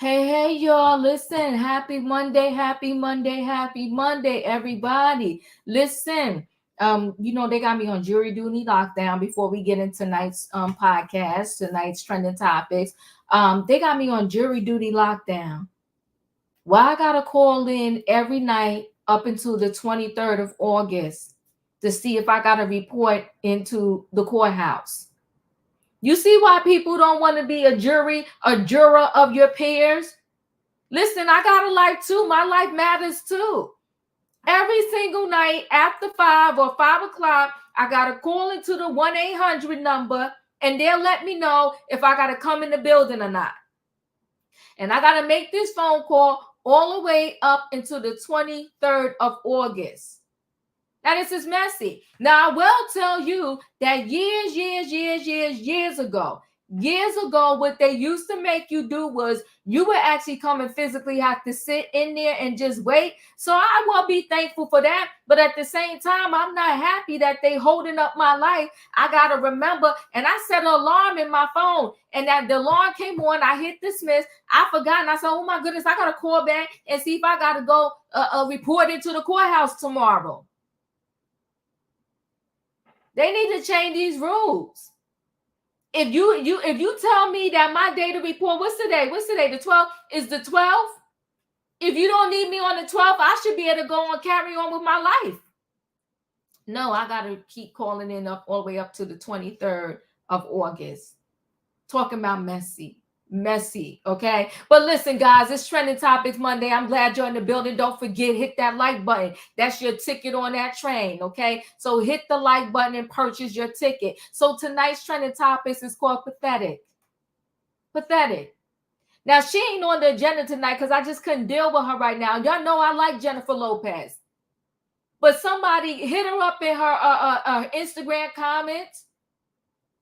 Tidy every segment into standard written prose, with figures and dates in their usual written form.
Hey, y'all, listen. Happy Monday, happy Monday, happy Monday, everybody. Listen, they got me on jury duty lockdown before we get into tonight's podcast, tonight's trending topics. They got me on jury duty lockdown. Why I gotta call in every night up until the 23rd of August to see if I got a report into the courthouse. You see why people don't want to be a juror of your peers? Listen, I got a life too. My life matters too. Every single night after 5 or 5 o'clock, I got to call into the 1-800 number and they'll let me know if I got to come in the building or not. And I got to make this phone call all the way up until the 23rd of August. Now, this is messy. Now, I will tell you that years ago, what they used to make you do was you would actually come and physically have to sit in there and just wait. So I will be thankful for that. But at the same time, I'm not happy that they holding up my life. I got to remember, and I set an alarm in my phone, and that the alarm came on. I hit dismiss. I forgot, and I said, oh my goodness, I got to call back and see if I got to go report into the courthouse tomorrow. They need to change these rules. If you tell me that my day to report, what's today? The 12th? Is the 12th? If you don't need me on the 12th, I should be able to go and carry on with my life. No, I got to keep calling in up all the way up to the 23rd of August. Talking about messy, okay? But listen, guys, it's Trending Topics Monday. I'm glad you're in the building. Don't forget, hit that like button. That's your ticket on that train, okay? So hit the like button and purchase your ticket. So tonight's Trending Topics is called Pathetic. Pathetic. Now, she ain't on the agenda tonight because I just couldn't deal with her right now. Y'all know I like Jennifer Lopez. But somebody hit her up in her Instagram comments.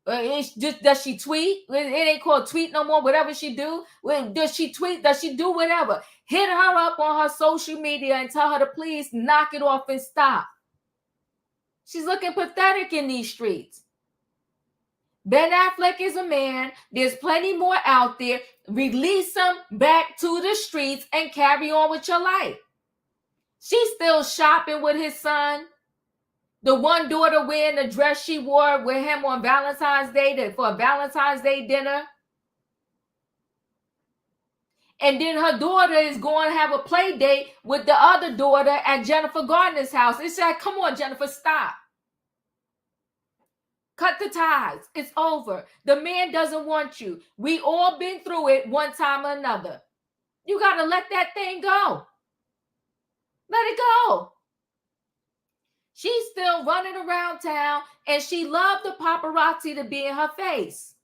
It's just, does she tweet? It ain't called tweet no more. Whatever she do, does she tweet? Does she do whatever? Hit her up on her social media and tell her to please knock it off and stop. She's looking pathetic in these streets. Ben Affleck is a man. There's plenty more out there. Release them back to the streets and carry on with your life. She's still shopping with his son. The one daughter wearing the dress she wore with him on Valentine's Day for a Valentine's Day dinner. And then her daughter is going to have a play date with the other daughter at Jennifer Garner's house. It's like, come on, Jennifer, stop. Cut the ties. It's over. The man doesn't want you. We all been through it one time or another. You got to let that thing go. Let it go. She's still running around town, and she loved the paparazzi to be in her face.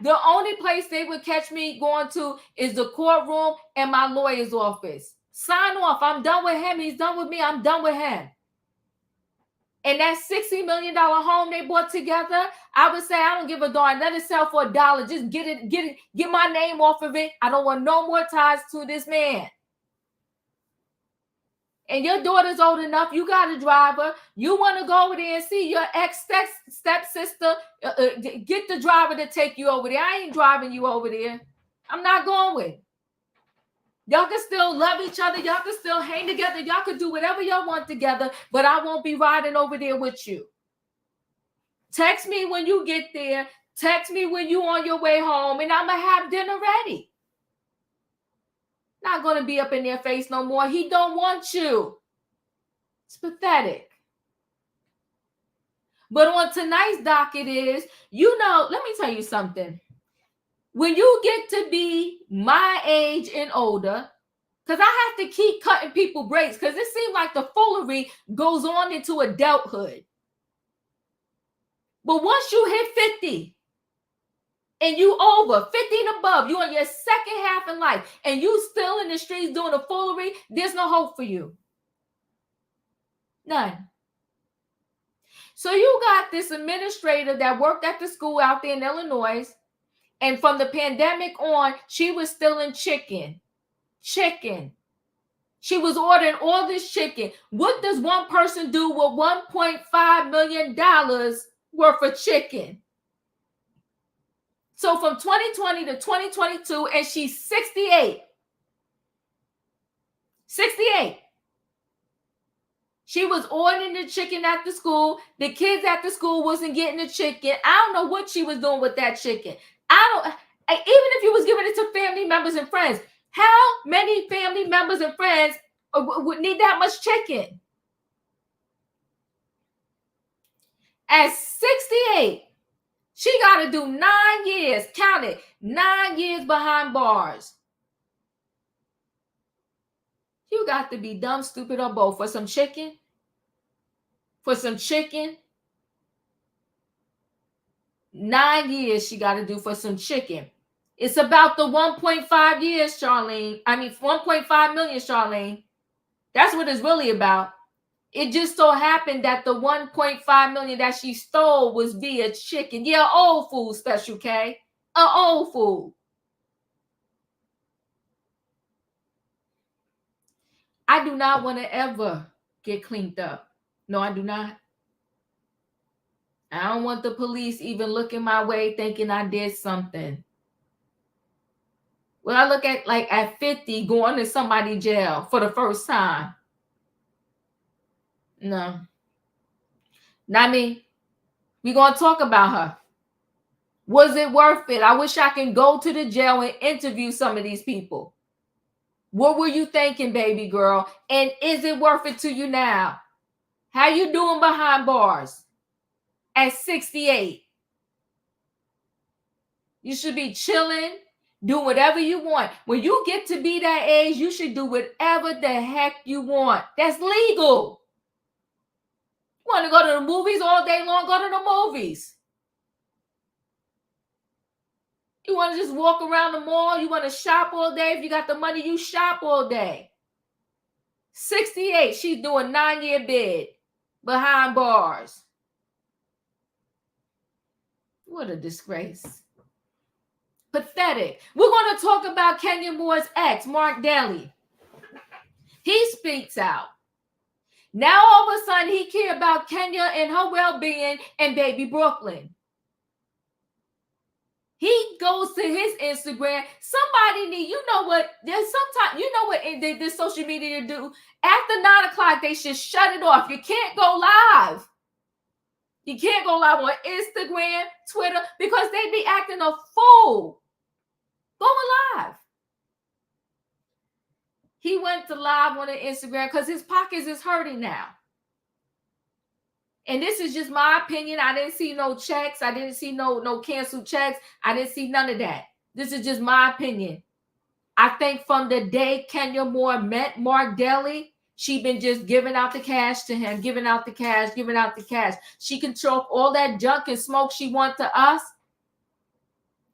The only place they would catch me going to is the courtroom and my lawyer's office. Sign off. I'm done with him. He's done with me. I'm done with him. And that $60 million home they bought together, I would say, I don't give a darn. Let it sell for $1. Just get my name off of it. I don't want no more ties to this man. And your daughter's old enough, you got a driver. You want to go over there and see your ex-stepsister, get the driver to take you over there. I ain't driving you over there. I'm not going. Y'all can still love each other. Y'all can still hang together. Y'all can do whatever y'all want together, but I won't be riding over there with you. Text me when you get there. Text me when you on your way home, and I'm going to have dinner ready. Not going to be up in their face no more. He don't want you. It's pathetic. But on tonight's docket is, let me tell you something. When you get to be my age and older, because I have to keep cutting people breaks, because it seems like the foolery goes on into adulthood. But once you hit 50, and you over 50 and above, you on your second half in life, and you still in the streets doing the foolery, there's no hope for you. None. So you got this administrator that worked at the school out there in Illinois, and from the pandemic on, she was stealing chicken. She was ordering all this chicken. What does one person do with $1.5 million worth of chicken? So from 2020 to 2022, and she's 68. 68. She was ordering the chicken at the school. The kids at the school wasn't getting the chicken. I don't know what she was doing with that chicken. Even if you was giving it to family members and friends, how many family members and friends would need that much chicken? At 68, she got to do 9 years. Count it. 9 years behind bars. You got to be dumb, stupid, or both for some chicken. For some chicken. 9 years she got to do for some chicken. It's about the 1.5 years, Charlene. 1.5 million, Charlene. That's what it's really about. It just so happened that the 1.5 million that she stole was via chicken. Yeah, old food special, K. Old food. I do not want to ever get cleaned up. No, I do not. I don't want the police even looking my way thinking I did something. Well, I look at at 50 going to somebody's jail for the first time. No. Not me. We're going to talk about her. Was it worth it? I wish I can go to the jail and interview some of these people. What were you thinking, baby girl? And is it worth it to you now? How you doing behind bars at 68? You should be chilling, do whatever you want. When you get to be that age, you should do whatever the heck you want. That's legal. You want to go to the movies all day long? Go to the movies. You want to just walk around the mall? You want to shop all day? If you got the money, you shop all day. 68, she's doing 9-year bid behind bars. What a disgrace. Pathetic. We're going to talk about Kenya Moore's ex, Marc Daly. He speaks out. Now all of a sudden he cares about Kenya and her well-being and baby Brooklyn. He goes to his Instagram. Somebody need, you know what? There's sometimes, you know what the social media do? After 9 o'clock, they should shut it off. You can't go live. You can't go live on Instagram, Twitter, because they be acting a fool. Going live. He went to live on the Instagram because his pockets is hurting now. And this is just my opinion. I didn't see no checks. I didn't see no canceled checks. I didn't see none of that. This is just my opinion. I think from the day Kenya Moore met Marc Daly, she been just giving out the cash to him, giving out the cash, giving out the cash. She can talk all that junk and smoke she want to us.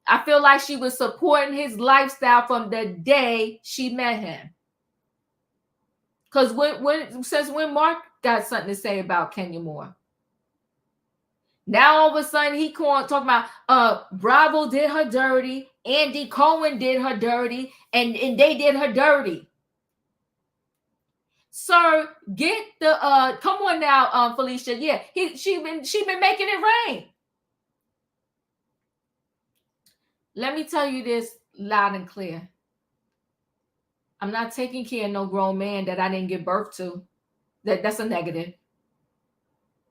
I feel like she was supporting his lifestyle from the day she met him. Because since when Marc got something to say about Kenya Moore? Now all of a sudden he talking about Bravo did her dirty, Andy Cohen did her dirty, and they did her dirty. Sir, get the come on now, Felicia. Yeah, she been making it rain. Let me tell you this loud and clear. I'm not taking care of no grown man that I didn't give birth to. That's a negative.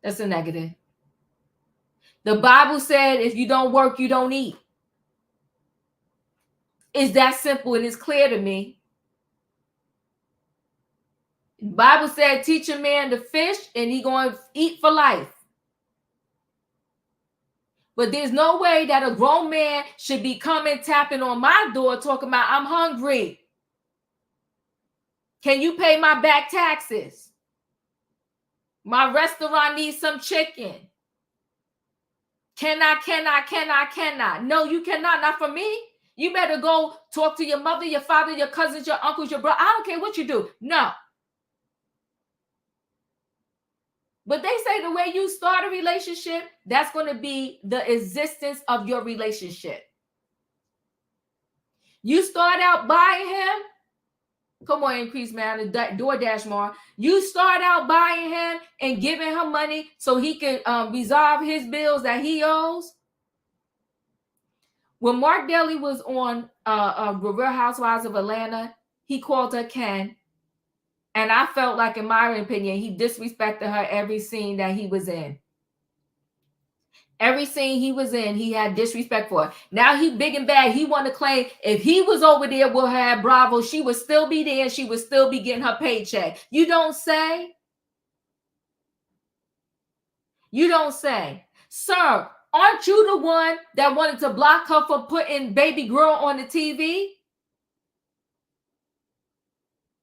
That's a negative. The Bible said if you don't work, you don't eat. It's that simple and it's clear to me. The Bible said teach a man to fish and he going to eat for life. But there's no way that a grown man should be coming tapping on my door talking about I'm hungry. Can you pay my back taxes? My restaurant needs some chicken. Cannot. No, you cannot. Not for me. You better go talk to your mother, your father, your cousins, your uncles, your brother. I don't care what you do. No. But they say the way you start a relationship, that's going to be the existence of your relationship. You start out buying him. Come on, increase man, the DoorDash more. You start out buying him and giving him money so he can resolve his bills that he owes. When Marc Daly was on Real Housewives of Atlanta, he called her Ken. And I felt like, in my opinion, he disrespected her every scene that he was in. Every scene he was in, he had disrespect for her. Now he big and bad. He want to claim if he was over there with her at Bravo, she would still be there and she would still be getting her paycheck. You don't say? You don't say. Sir, aren't you the one that wanted to block her for putting baby girl on the TV?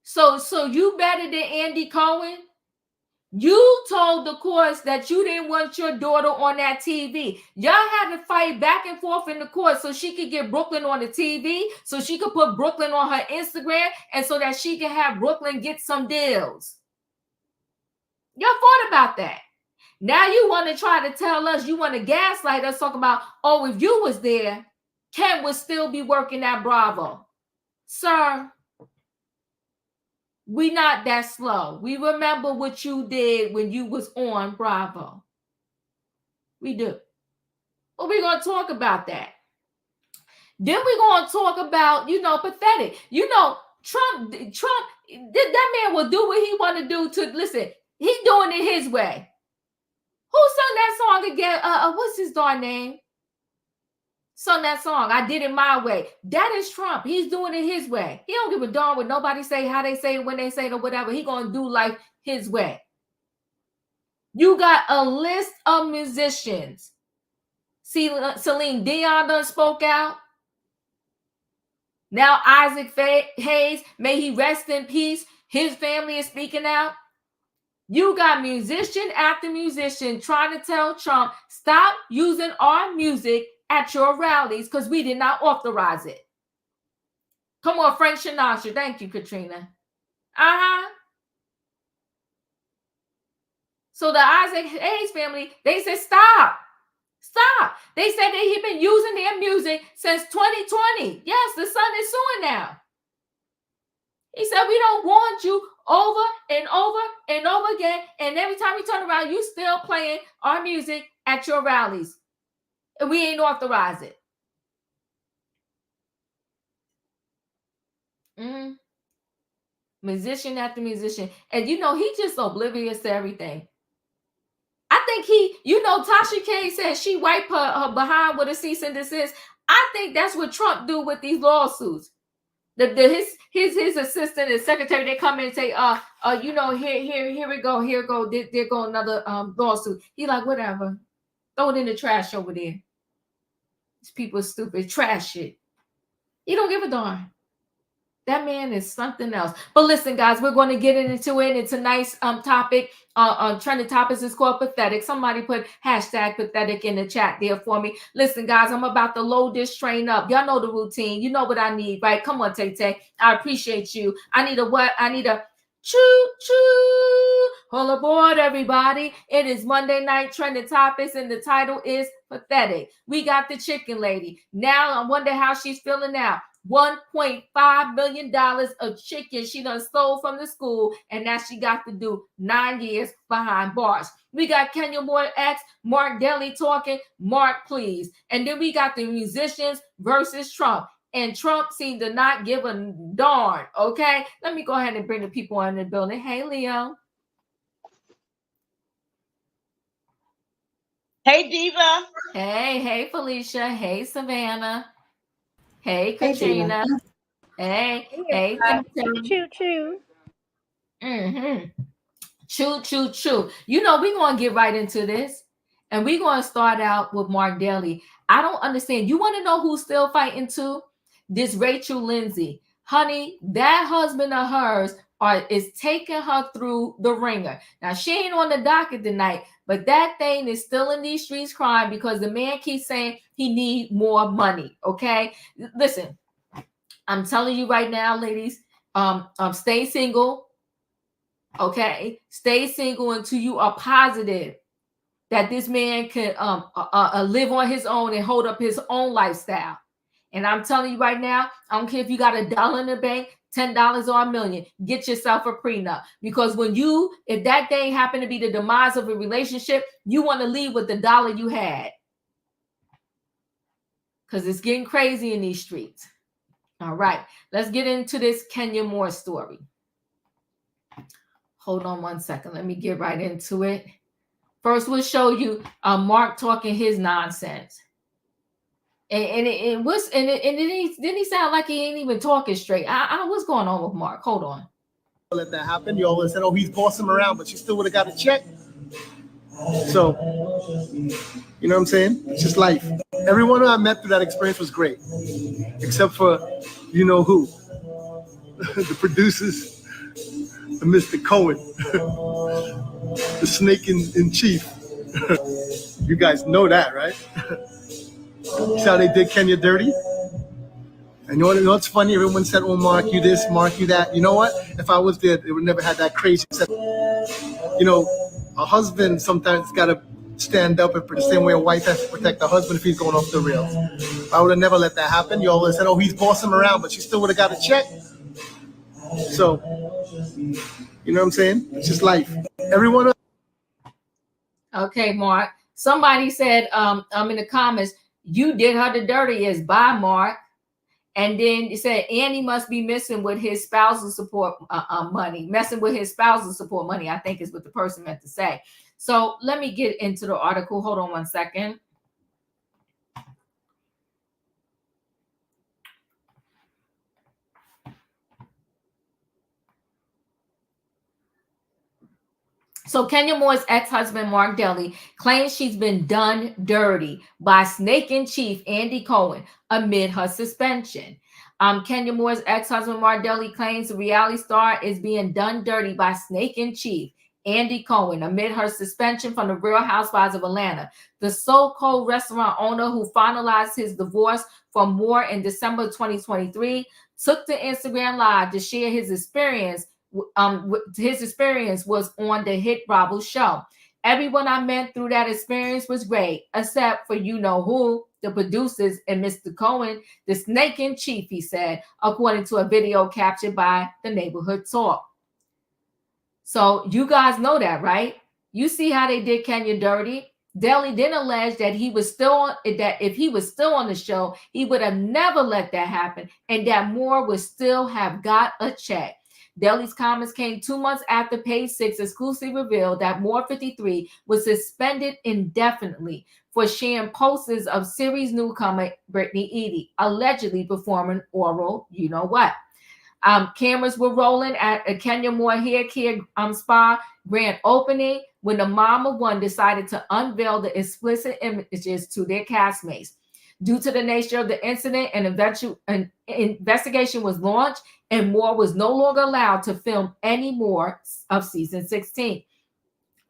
So you better than Andy Cohen? You told the courts that you didn't want your daughter on that TV. Y'all had to fight back and forth in the court so she could get Brooklyn on the TV, so she could put Brooklyn on her Instagram, and so that she can have Brooklyn get some deals. Y'all fought about that. Now you want to try to tell us, you want to gaslight us, talking about, oh, if you was there, Ken would still be working at Bravo. Sir, we not that slow. We remember what you did when you was on Bravo. We do. But we're going to talk about that. Then we're going to talk about, pathetic. Trump, that man will do what he want to do to, listen, he doing it his way. Who sung that song again? What's his darn name? Sung that song, I Did It My Way. That is Trump. He's doing it his way. He don't give a darn what nobody say, how they say it, when they say it, or whatever. He gonna do life his way. You got a list of musicians. See, Celine Dion done spoke out. Now Isaac Hayes, may he rest in peace. His family is speaking out. You got musician after musician trying to tell Trump, stop using our music at your rallies because we did not authorize it. Come on, Frank Sinatra. Thank you, Katrina. So the Isaac Hayes family, they said, stop. They said that he'd been using their music since 2020. Yes, the son is suing now. He said, we don't want you over and over and over again. And every time you turn around, you still playing our music at your rallies. And we ain't authorized it. Musician after musician. And he just oblivious to everything. I think Tasha K said she wiped her behind with a cease and desist. I think that's what Trump do with these lawsuits. His assistant and secretary, they come in and say, here we go, there go another lawsuit. He like, whatever, throw it in the trash over there. These people are stupid, trash it. He don't give a darn. That man is something else. But listen, guys, we're going to get into it. It's a nice topic. Trending topics is called pathetic. Somebody put hashtag pathetic in the chat there for me. Listen, guys, I'm about to load this train up. Y'all know the routine. You know what I need, right? Come on, Tay. I appreciate you. I need a what? I need a choo-choo. All aboard, everybody. It is Monday night trending topics, and the title is pathetic. We got the chicken lady. Now I wonder how she's feeling now. $1.5 million of chicken she done stole from the school, and now she got to do 9 years behind bars. We got Kenya Moore X, Marc Daly talking, Mark, please. And then we got the musicians versus Trump. And Trump seemed to not give a darn, okay? Let me go ahead and bring the people in the building. Hey, Leo. Hey, Diva. Hey, Felicia. Hey, Savannah. Hey, Katrina. Hey. Choo. Choo. We're going to get right into this. And we're going to start out with Marc Daly. I don't understand. You want to know who's still fighting too? This Rachel Lindsay. Honey, that husband of hers is taking her through the ringer. Now, she ain't on the docket tonight, but that thing is still in these streets crying because the man keeps saying he need more money, okay? Listen, I'm telling you right now, ladies, stay single, okay? Stay single until you are positive that this man can live on his own and hold up his own lifestyle. And I'm telling you right now, I don't care if you got $1 in the bank, $10 or $1 million, get yourself a prenup. Because if that thing happened to be the demise of a relationship, you want to leave with the dollar you had. because it's getting crazy in these streets. All right, let's get into this Kenya Moore story. Hold on one second. Let me get right into it. First, we'll show you Mark talking his nonsense. And then he sound like he ain't even talking straight. What's going on with Mark? Hold on. Let that happen. You always said, "Oh, he's bossing him around," but she still would have got a check. So, you know what I'm saying? It's just life. Everyone I met through that experience was great, except for, you know who, the producers, Mr. Cohen, the snake in chief. You guys know that, right? See how they did Kenya dirty? And you know what's funny? Everyone said, "Oh, Mark, you this, Mark, you that." You know what? If I was there, it would never had that crazy. You know, a husband sometimes got to stand up and the same way a wife has to protect the husband if he's going off the rails. I would have never let that happen. You always said, "Oh, he's bossing him around," but she still would have got a check. So, you know what I'm saying? It's just life. Everyone. Okay, Mark. Somebody said, in the comments, you did her the dirtiest. Bye, Mark. And then it said Andy must be messing with his spousal support money. Messing with his spousal support money, I think is what the person meant to say. So let me get into the article. Hold on one second. So Kenya Moore's ex-husband, Marc Daly, claims she's been done dirty by snake in chief Andy Cohen amid her suspension. Kenya Moore's ex-husband, Marc Daly, claims the reality star is being done dirty by snake in chief Andy Cohen amid her suspension from the Real Housewives of Atlanta. The so-called restaurant owner, who finalized his divorce from Moore in December 2023, took to Instagram Live to share his experience. His experience was on the hit Bravo show. Everyone I met through that experience was great, except for you know who, the producers and Mr. Cohen, the snake in chief, he said, according to a video captured by the Neighborhood Talk. So you guys know that, right? You see how they did Kenya dirty. Daly then alleged that if he was still on the show, he would have never let that happen, and that Moore would still have got a check. Daly's comments came 2 months after Page Six exclusively revealed that Moore 53 was suspended indefinitely for sharing posters of series newcomer Brittany Edie, allegedly performing oral, you know what. Cameras were rolling at a Kenya Moore hair care spa grand opening when the mom of one decided to unveil the explicit images to their castmates. Due to the nature of the incident, an investigation was launched, and Moore was no longer allowed to film any more of season 16.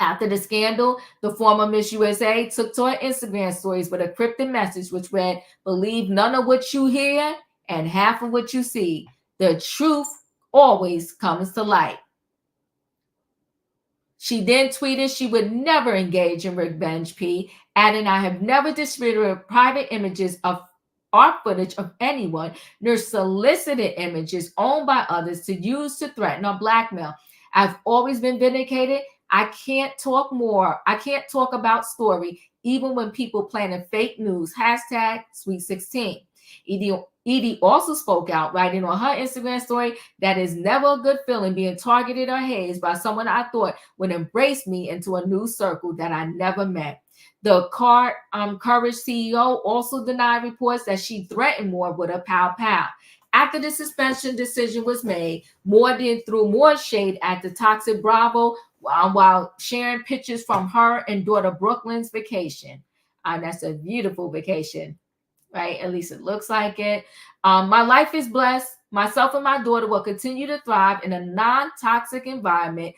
After the scandal, the former Miss USA took to her Instagram stories with a cryptic message which read, "Believe none of what you hear and half of what you see. The truth always comes to light." She then tweeted she would never engage in revenge P, adding, "I have never distributed private images of or footage of anyone, nor solicited images owned by others to use to threaten or blackmail. I've always been vindicated. I can't talk more. I can't talk about story, even when people planning fake news. Hashtag Sweet 16. Edie also spoke out, writing on her Instagram story, "That is never a good feeling, being targeted or hazed by someone I thought would embrace me into a new circle that I never met." The Courage CEO also denied reports that she threatened Moore with a pow pow. After the suspension decision was made, Moore then threw more shade at the toxic Bravo while sharing pictures from her and daughter Brooklyn's vacation. That's a beautiful vacation, right? At least it looks like it. My life is blessed. Myself and my daughter will continue to thrive in a non-toxic environment.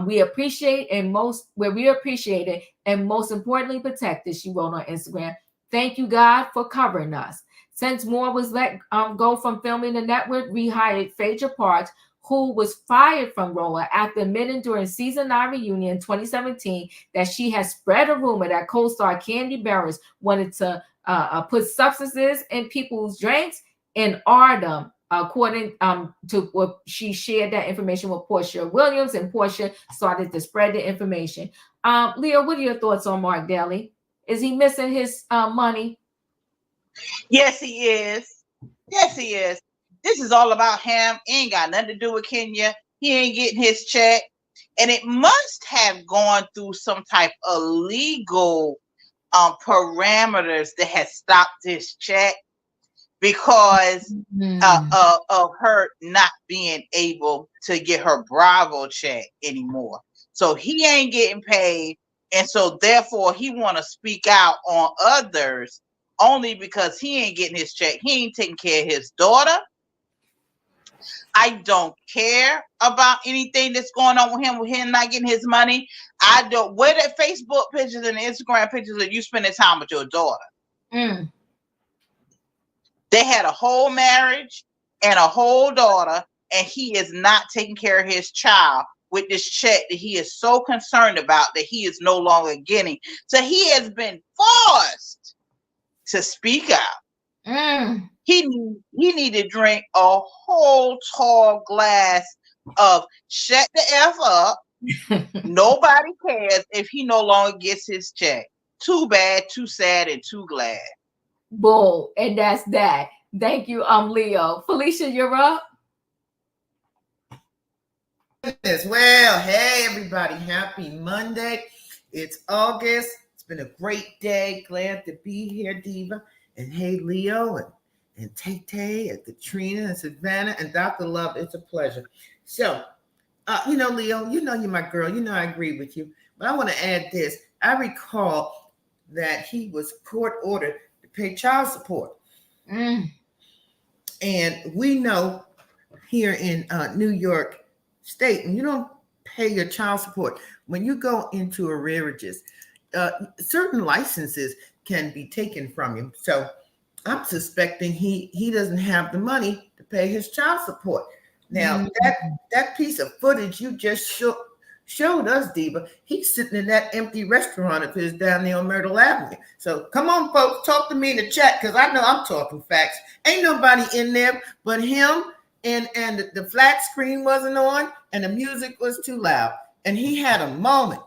We appreciate it and most importantly protected, she wrote on Instagram. Thank you, God, for covering us. Since Moore was let go from filming the network, rehired Phaedra Parks, who was fired from Roller after admitting during season 9 reunion in 2017 that she has spread a rumor that co-star Candy Barris wanted to put substances in people's drinks and them. According to what she shared that information with Portia Williams, and Portia started to spread the information. Leah, what are your thoughts on Marc Daly? Is he missing his money? Yes, he is. Yes, he is. This is all about him. Ain't got nothing to do with Kenya. He ain't getting his check. And it must have gone through some type of legal parameters that has stopped this check because of her not being able to get her Bravo check anymore. So he ain't getting paid. And so therefore he want to speak out on others only because he ain't getting his check. He ain't taking care of his daughter. I don't care about anything that's going on with him not getting his money. I don't. Where the Facebook pictures and Instagram pictures of you spending time with your daughter? Mm. They had a whole marriage and a whole daughter, and he is not taking care of his child with this check that he is so concerned about that he is no longer getting. So he has been forced to speak out. Mm. He need to drink a whole tall glass of shut the F up. Nobody cares if he no longer gets his check. Too bad, too sad, and too glad. Bull, and that's that. Thank you, Leo. Felicia, you're up. Well, hey everybody, happy Monday. It's August. It's been a great day. Glad to be here, Diva. And hey, Leo and Tay and Katrina and Savannah and Dr. Love. It's a pleasure. So, Leo, you're my girl. I agree with you. But I want to add this. I recall that he was court ordered to pay child support. Mm. And we know here in New York State, when you don't pay your child support, when you go into arrearages, certain licenses can be taken from you. So I'm suspecting he doesn't have the money to pay his child support. Now, that piece of footage you just showed us, Diva, he's sitting in that empty restaurant of his down there on Myrtle Avenue. So come on, folks, talk to me in the chat because I know I'm talking facts. Ain't nobody in there but him, and the flat screen wasn't on, and the music was too loud. And he had a moment.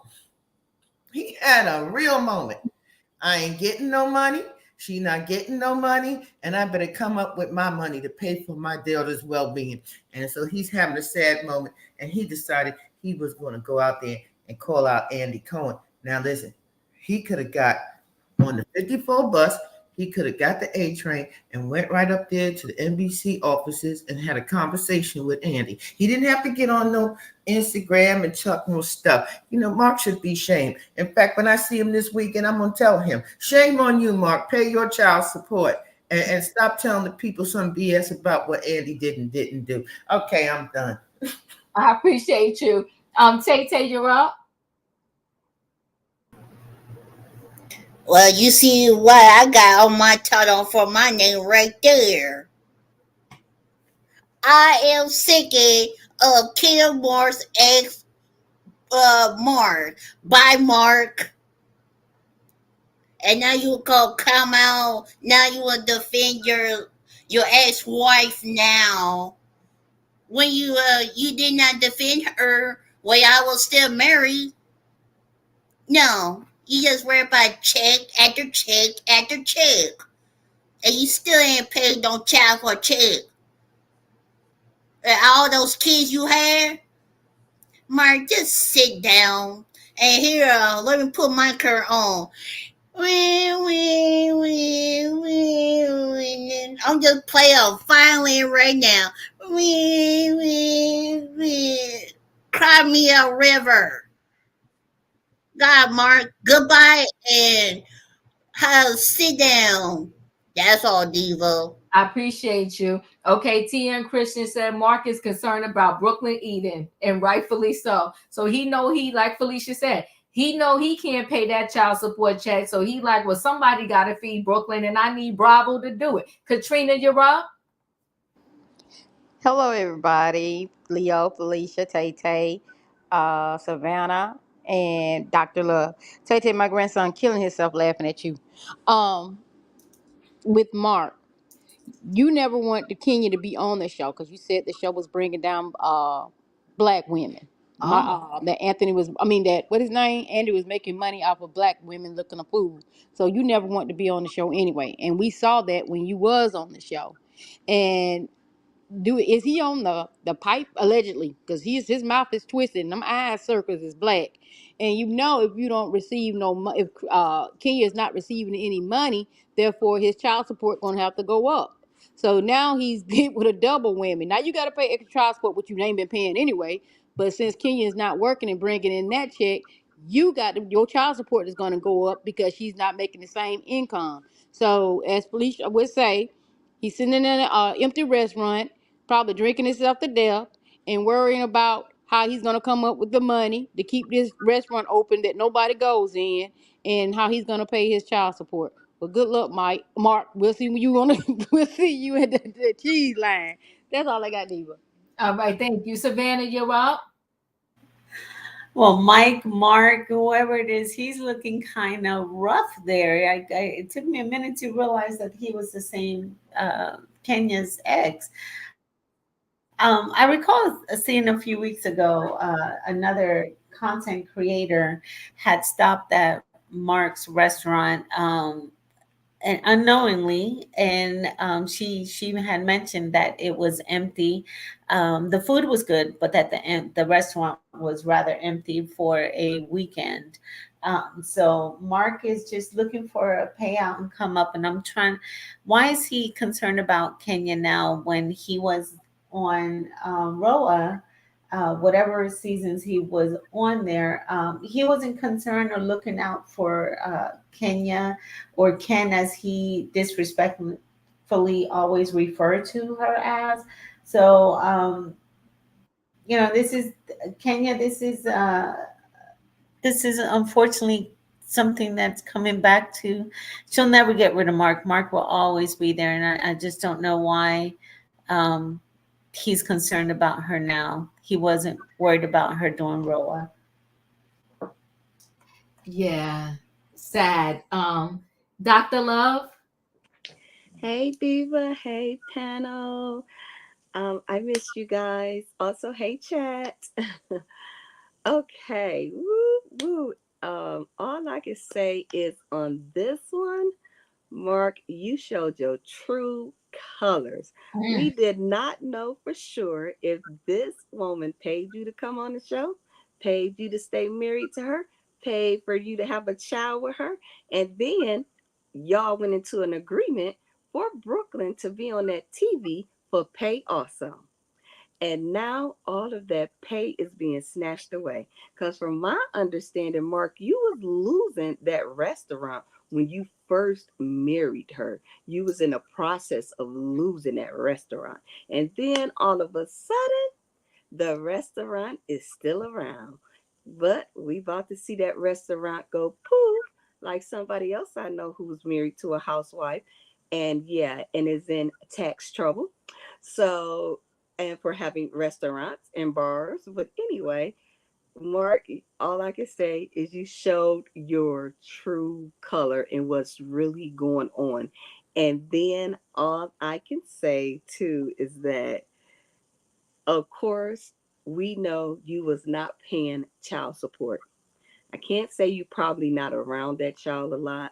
He had a real moment. I ain't getting no money. She not getting no money, and I better come up with my money to pay for my daughter's well-being. And so he's having a sad moment, and he decided he was going to go out there and call out Andy Cohen. Now listen, he could have got on the 54 bus. He could have got the A train and went right up there to the NBC offices and had a conversation with Andy. He didn't have to get on no Instagram and chuck no stuff. Mark should be shamed. In fact, when I see him this weekend, I'm going to tell him, shame on you, Mark. Pay your child support and stop telling the people some BS about what Andy didn't do. Okay, I'm done. I appreciate you. Tay, you're up. Well, you see what I got on my title for my name right there. I am sick of Kim Moore's ex, Mark. Bye, Mark. And now you go come out. Now you will defend your ex-wife now. When you did not defend her while I was still married. No, you just worry about check after check after check. And you still ain't paid no child for a check. And all those kids you had, Mark, just sit down. And here, let me put my curl on. I'm just playing a violin right now. Cry me a river. God, Mark, goodbye and sit down. That's all, Devo. I appreciate you. Okay, TN Christian said Mark is concerned about Brooklyn Eden, and rightfully so. So he know like Felicia said, he know he can't pay that child support check. So he like, well, somebody got to feed Brooklyn, and I need Bravo to do it. Katrina, you're up. Hello, everybody. Leo, Felicia, Tay, Savannah, and Dr. Love. Tay, my grandson, killing himself laughing at you. With Mark, you never want the Kenya to be on the show because you said the show was bringing down black women. That Anthony was, that what his name? Andy was making money off of black women looking a fool. So you never want to be on the show anyway. And we saw that when you was on the show. And is he on the pipe allegedly? Because his mouth is twisted and them eyes circles is black. And if you don't receive if Kenya is not receiving any money, therefore his child support gonna have to go up. So now he's hit with a double whammy. Now you got to pay extra child support, which you ain't been paying anyway. But since Kenya is not working and bringing in that check, your child support is going to go up because she's not making the same income. So as Felicia would say, he's sitting in an empty restaurant, probably drinking himself to death and worrying about how he's going to come up with the money to keep this restaurant open that nobody goes in, and how he's going to pay his child support. Well, good luck, Mark. We'll see you we'll see you at the cheese line. That's all I got, Diva. All right, thank you. Savannah, you're up. Well, Mike, Mark, whoever it is, he's looking kind of rough there. It took me a minute to realize that he was the same Kenya's ex. I recall seeing a few weeks ago another content creator had stopped at Mark's restaurant and unknowingly, and she had mentioned that it was empty. The food was good, but that the restaurant was rather empty for a weekend. So Mark is just looking for a payout and come up, and I'm trying. Why is he concerned about Kenya now when he was on Roa? Whatever seasons he was on there, he wasn't concerned or looking out for Kenya, or Ken, as he disrespectfully always referred to her as. So, this is Kenya. This is unfortunately something that's coming back to. She'll never get rid of Mark. Mark will always be there, and I just don't know why. He's concerned about her now. He wasn't worried about her doing Roa. Yeah, sad. Dr. Love. Hey Diva, hey panel. I missed you guys. Also, hey chat. Okay, woo woo. All I can say is on this one, Mark, you showed your true colors. We did not know for sure if this woman paid you to come on the show, paid you to stay married to her, paid for you to have a child with her, and then y'all went into an agreement for Brooklyn to be on that TV for pay also. And now all of that pay is being snatched away. Because from my understanding, Mark, you was losing that restaurant when you first married her. You was in the process of losing that restaurant. And then all of a sudden, the restaurant is still around. But we about to see that restaurant go poof, like somebody else I know who was married to a housewife. And is in tax trouble. So, and for having restaurants and bars. But anyway, Mark, all I can say is you showed your true color and what's really going on. And then all I can say too is that, of course, we know you was not paying child support. I can't say you probably not around that child a lot,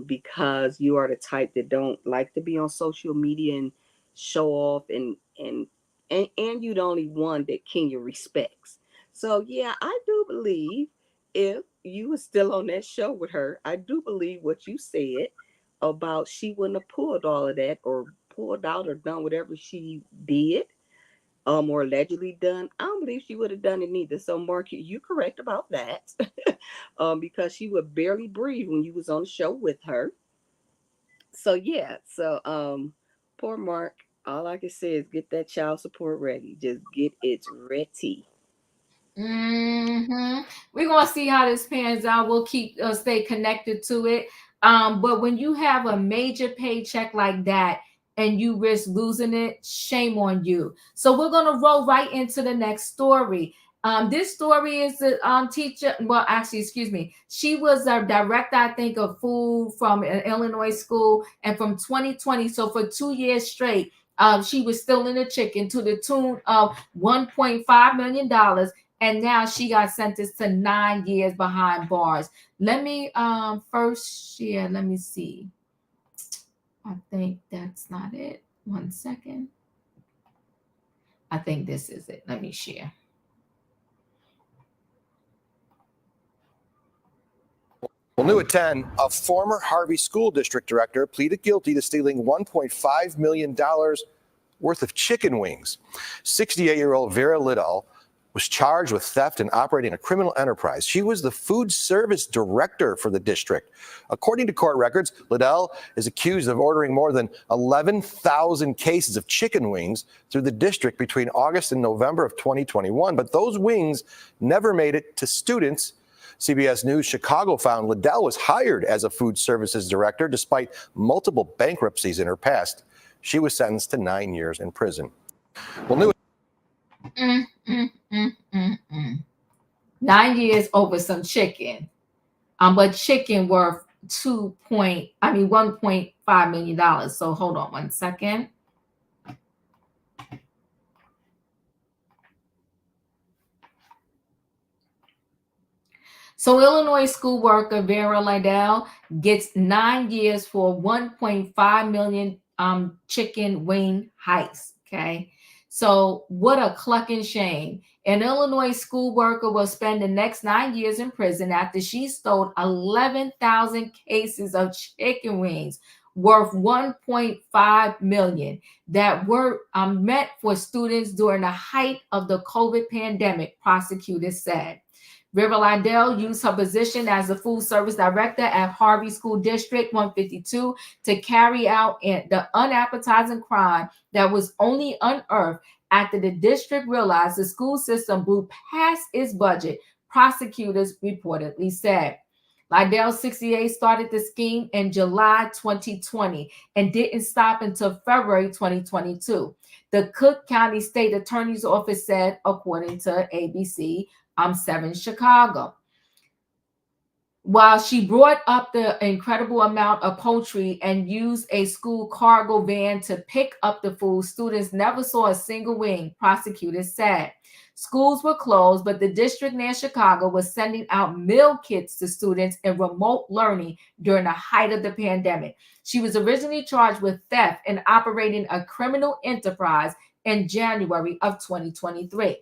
because you are the type that don't like to be on social media and show off, and you the only one that Kenya respects. So yeah, I do believe if you were still on that show with her, I do believe what you said about she wouldn't have pulled all of that or pulled out or done whatever she did, or allegedly done. I don't believe she would have done it neither. So Mark, you correct about that. Because she would barely breathe when you was on the show with her. So yeah, poor Mark. All I can say is get that child support ready. Just get it ready. We're gonna see how this pans out. We'll stay connected to it. But when you have a major paycheck like that and you risk losing it, shame on you. So we're gonna roll right into the next story. This story is the teacher. Well, actually, excuse me. She was a director, I think, of food from an Illinois school, and from 2020, so for 2 years straight, she was stealing the chicken to the tune of $1.5 million. and now she got sentenced to 9 years behind bars. Let me first share. Let me see. I think that's not it. 1 second. I think this is it. Let me share. Well, new at 10, a former Harvey School District director pleaded guilty to stealing $1.5 million worth of chicken wings. 68-year-old Vera Liddell was charged with theft and operating a criminal enterprise. She was the food service director for the district. According to court records, Liddell is accused of ordering more than 11,000 cases of chicken wings through the district between August and November of 2021. But those wings never made it to students. CBS News Chicago found Liddell was hired as a food services director despite multiple bankruptcies in her past. She was sentenced to 9 years in prison. Well, new 9 years over some chicken. But chicken worth $1.5 million. So hold on 1 second. So Illinois school worker Vera Liddell gets 9 years for 1.5 million chicken wing heist. Okay. So what a clucking shame. An Illinois school worker will spend the next 9 years in prison after she stole 11,000 cases of chicken wings worth 1.5 million that were meant for students during the height of the COVID pandemic, prosecutors said. Vera Liddell used her position as the food service director at Harvey School District 152 to carry out the unappetizing crime that was only unearthed after the district realized the school system blew past its budget, prosecutors reportedly said. Liddell, 68, started the scheme in July 2020 and didn't stop until February 2022. The Cook County State Attorney's Office said, according to ABC 7 Chicago. While she brought up the incredible amount of poultry and used a school cargo van to pick up the food, students never saw a single wing, prosecutors said. Schools were closed, but the district near Chicago was sending out meal kits to students in remote learning during the height of the pandemic. She was originally charged with theft and operating a criminal enterprise in January of 2023.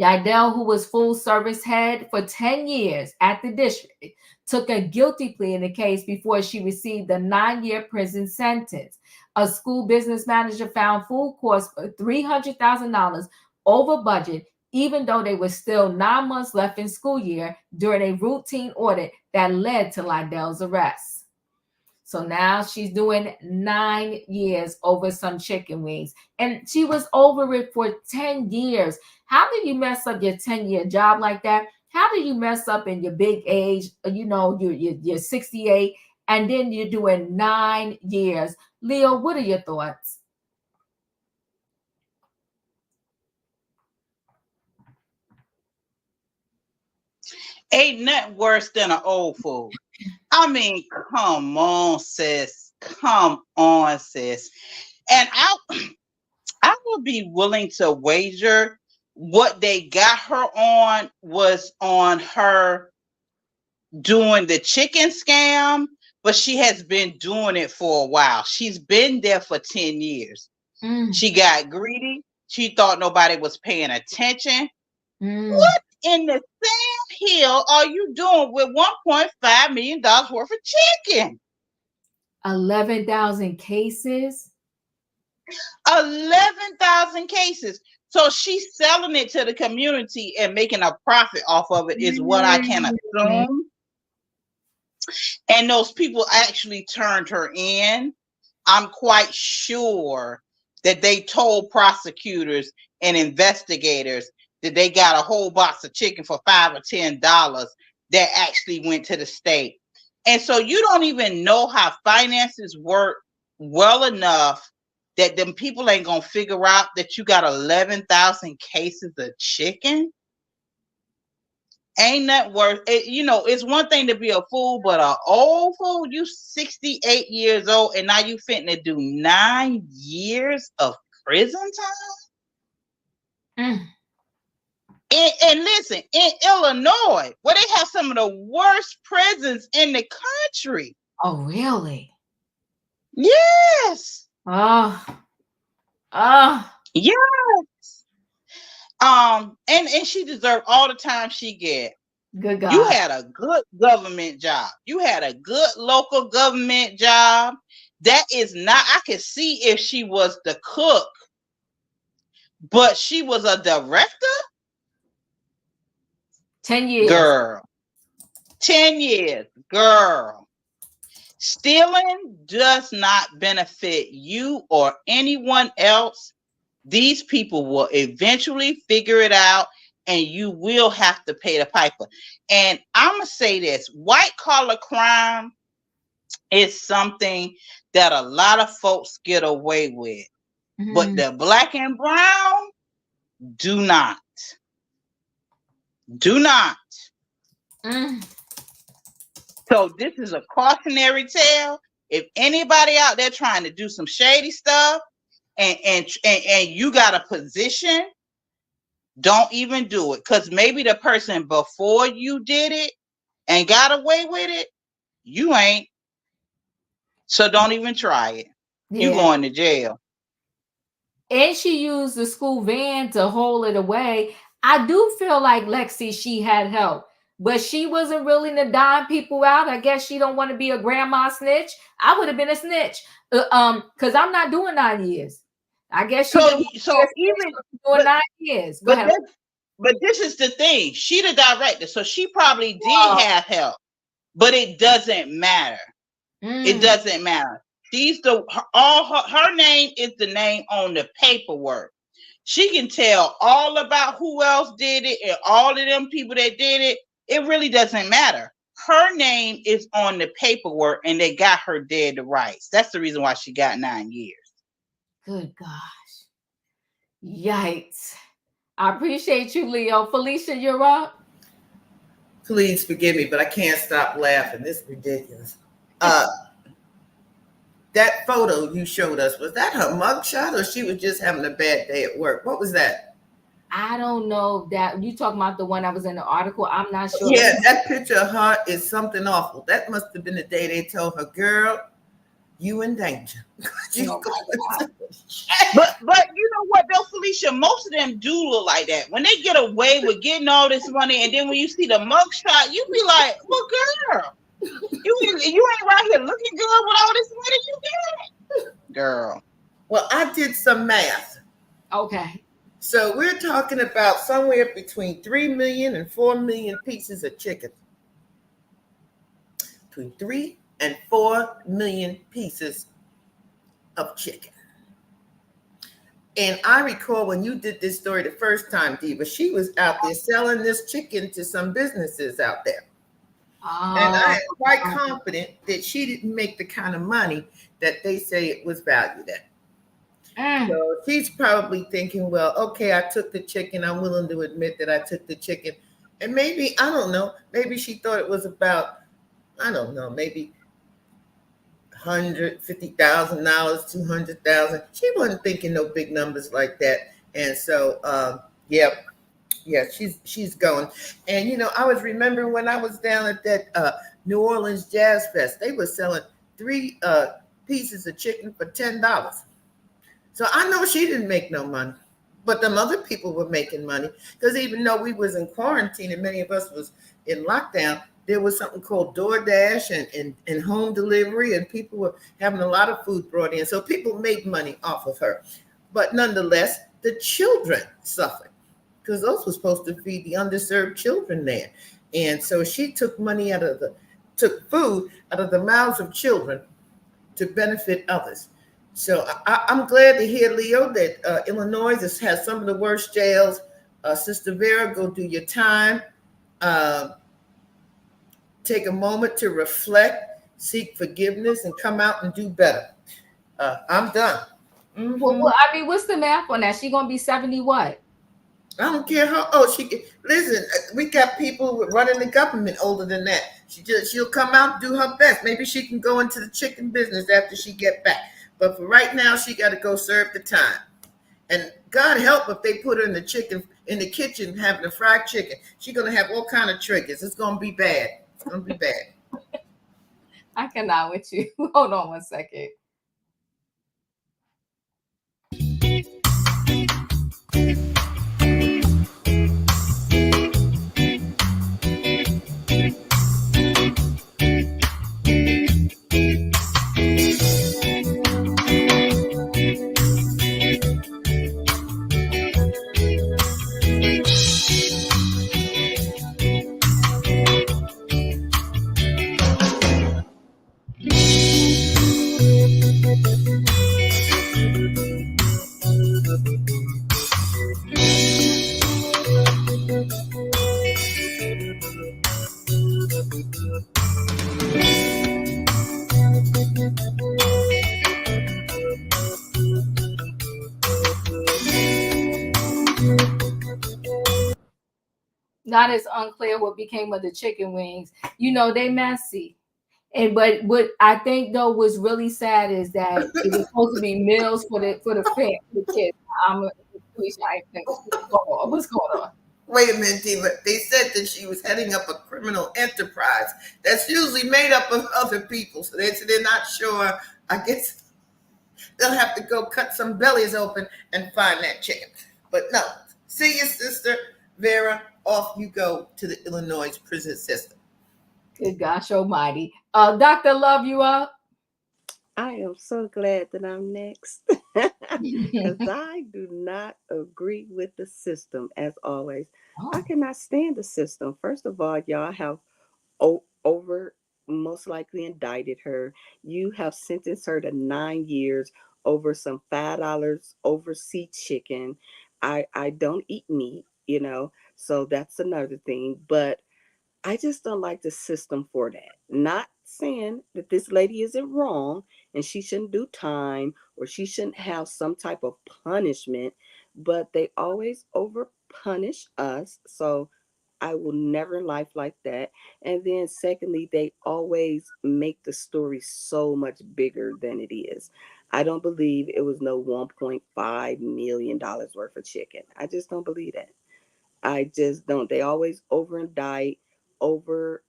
Liddell, who was full service head for 10 years at the district, took a guilty plea in the case before she received a 9-year prison sentence. A school business manager found food costs for $300,000 over budget, even though there was still 9 months left in school year during a routine audit that led to Liddell's arrest. So now she's doing 9 years over some chicken wings. And she was over it for 10 years. How do you mess up your 10-year job like that? How do you mess up in your big age? You're 68, and then you're doing 9 years. Leo, what are your thoughts? Ain't nothing worse than an old fool. I mean, come on, sis. Come on, sis. And I would be willing to wager what they got her on was on her doing the chicken scam, but she has been doing it for a while. She's been there for 10 years. She got greedy. She thought nobody was paying attention. What in the Sam Hill are you doing with $1.5 million worth of chicken? 11,000 cases? 11,000 cases. So she's selling it to the community and making a profit off of it is what I can assume. And those people actually turned her in. I'm quite sure that they told prosecutors and investigators that they got a whole box of chicken for $5 or $10 that actually went to the state. And so you don't even know how finances work well enough that them people ain't gonna figure out that you got 11,000 cases of chicken. Ain't that worth it? It's one thing to be a fool, but an old fool, you 68 years old, and now you finna do 9 years of prison time? And listen, in Illinois, where they have some of the worst prisons in the country. Oh, really? Yes. Oh. Yes. And she deserved all the time she get. Good God. You had a good government job. You had a good local government job. That is not, I could see if she was the cook, but she was a director. 10 years. Girl. 10 years. Girl. Stealing does not benefit you or anyone else. These people will eventually figure it out, and you will have to pay the piper. And I'm going to say this, white collar crime is something that a lot of folks get away with, but the black and brown do not. Do not. So this is a cautionary tale. If anybody out there trying to do some shady stuff and you got a position, don't even do it. Because maybe the person before you did it and got away with it, you ain't. So don't even try it. Yeah. You going to jail. And she used the school van to haul it away. I do feel like Lexi, she had help, but she wasn't willing to dime people out. I guess she don't want to be a grandma snitch. I would have been a snitch, because I'm not doing 9 years. I guess she so even doing 9 years. Go ahead. But this is the thing. She the director, so she probably did have help, but it doesn't matter. It doesn't matter. She's her name is the name on the paperwork. She can tell all about who else did it and all of them people that did it. It really doesn't matter. Her name is on the paperwork, and they got her dead to rights. That's the reason why she got 9 years. Good gosh. Yikes. I appreciate you, Leo. Felicia, you're up. Please forgive me, but I can't stop laughing. This is ridiculous. That photo you showed us, was that her mugshot, or she was just having a bad day at work? What was that? I don't know that you talking about the one that was in the article. I'm not sure. Yeah, that picture of her is something awful. That must have been the day they told her, girl, you in danger. But you know what though, Felicia, most of them do look like that. When they get away with getting all this money, and then when you see the mugshot, you be like, well, girl, you ain't right here looking good with all this money you get, girl. Well, I did some math. Okay. So we're talking about somewhere between 3 million and 4 million pieces of chicken. Between 3 and 4 million pieces of chicken. And I recall when you did this story the first time, Diva, she was out there selling this chicken to some businesses out there. And I am quite confident that she didn't make the kind of money that they say it was valued at. So she's probably thinking, well, okay, I took the chicken. I'm willing to admit that I took the chicken. And maybe, I don't know, maybe she thought it was about, I don't know, maybe $150,000, $200,000. She wasn't thinking no big numbers like that. And so, yeah, she's going. And, you know, I was remembering when I was down at that New Orleans Jazz Fest, they were selling 3 pieces of chicken for $10. So I know she didn't make no money, but them other people were making money, because even though we was in quarantine and many of us was in lockdown, there was something called DoorDash and home delivery, and people were having a lot of food brought in. So people made money off of her. But nonetheless, the children suffered, because those were supposed to feed the underserved children there. And so she took food out of the mouths of children to benefit others. So I'm glad to hear, Leo, that Illinois has some of the worst jails. Sister Vera, go do your time. Take a moment to reflect, seek forgiveness, and come out and do better. I'm done. Mm-hmm. Well, I mean, what's the math on that? She gonna be 70 what? I don't care how old she can. Listen, we got people running the government older than that. She'll come out, do her best. Maybe she can go into the chicken business after she get back. But for right now, she got to go serve the time. And God help if they put her in the chicken. in the kitchen having a fried chicken. She's gonna have all kind of triggers. It's gonna be bad. It's gonna be bad. I cannot with you. Hold on one second. Not as unclear what became of the chicken wings. You know, they messy. And but what I think though was really sad is that it was supposed to be meals for the family, the kids. I'm a I think what's going on? Wait a minute, Diva. They said that she was heading up a criminal enterprise that's usually made up of other people. So they're not sure. I guess they'll have to go cut some bellies open and find that chicken. But no, see you, sister Vera. Off you go to the Illinois prison system. Good gosh almighty. Dr. Love, you up? I am so glad that I'm next because I do not agree with the system as always. I cannot stand the system. First of all, y'all have over most likely indicted her. You have sentenced her to 9 years over some $5 overseas chicken. I don't eat meat, you know, so that's another thing. But I just don't like the system for that. Not saying that this lady isn't wrong and she shouldn't do time or she shouldn't have some type of punishment, but they always over punish us. So I will never in life like that. And then secondly, they always make the story so much bigger than it is. I don't believe it was no $1.5 million worth of chicken. I just don't believe that. I just don't. They always over indict, over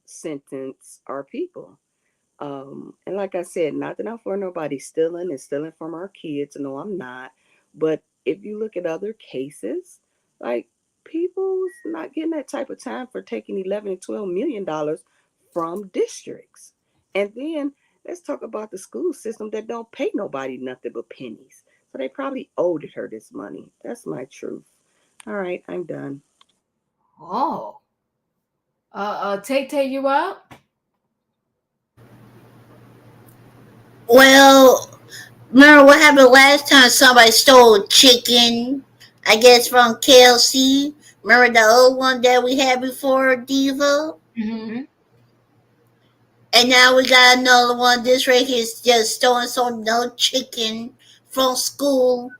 sentence our people. And like I said, not that I'm for nobody stealing and stealing from our kids. No, I'm not. But if you look at other cases, like people's not getting that type of time for taking 11 and 12 million dollars from districts. And then let's talk about the school system that don't pay nobody nothing but pennies. So they probably owed her this money. That's my truth. All right, I'm done. Oh. Tay, you up? Well, remember what happened last time somebody stole chicken, I guess from KLC? Remember the old one that we had before, Diva? Mm-hmm. And now we got another one. This right here is just stolen some no chicken from school.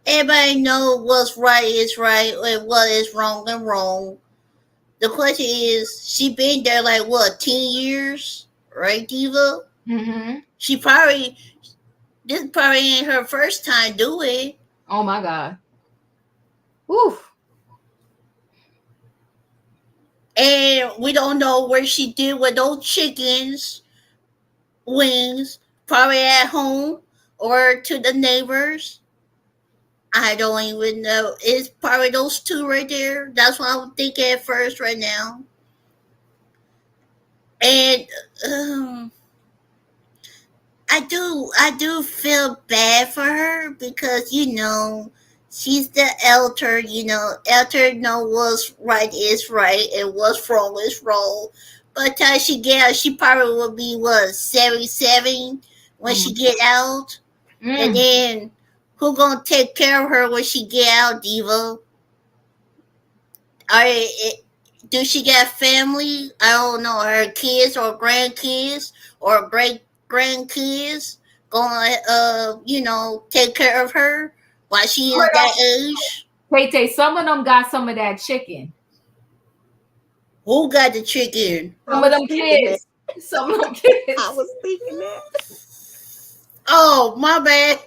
Everybody know what's right is right and what is wrong and wrong. The question is, she been there like what, 10 years? Right, Diva? Mm-hmm. This probably ain't her first time doing it. Oh my God. Oof. And we don't know where she did with those chickens wings, probably at home or to the neighbors. I don't even know. It's probably those two right there. That's what I'm thinking at first right now. And I do feel bad for her because she's the elder. Elder know what's right is right and what's wrong is wrong. By the time she get out, she probably will be 77 when she get out. And then who gonna take care of her when she get out, Diva? Do she got family? I don't know. Her kids or grandkids or great grandkids gonna take care of her while she is that age? Tay, some of them got some of that chicken. Who got the chicken? Some of them kids. Some of them kids. I was thinking that. Oh, my bad.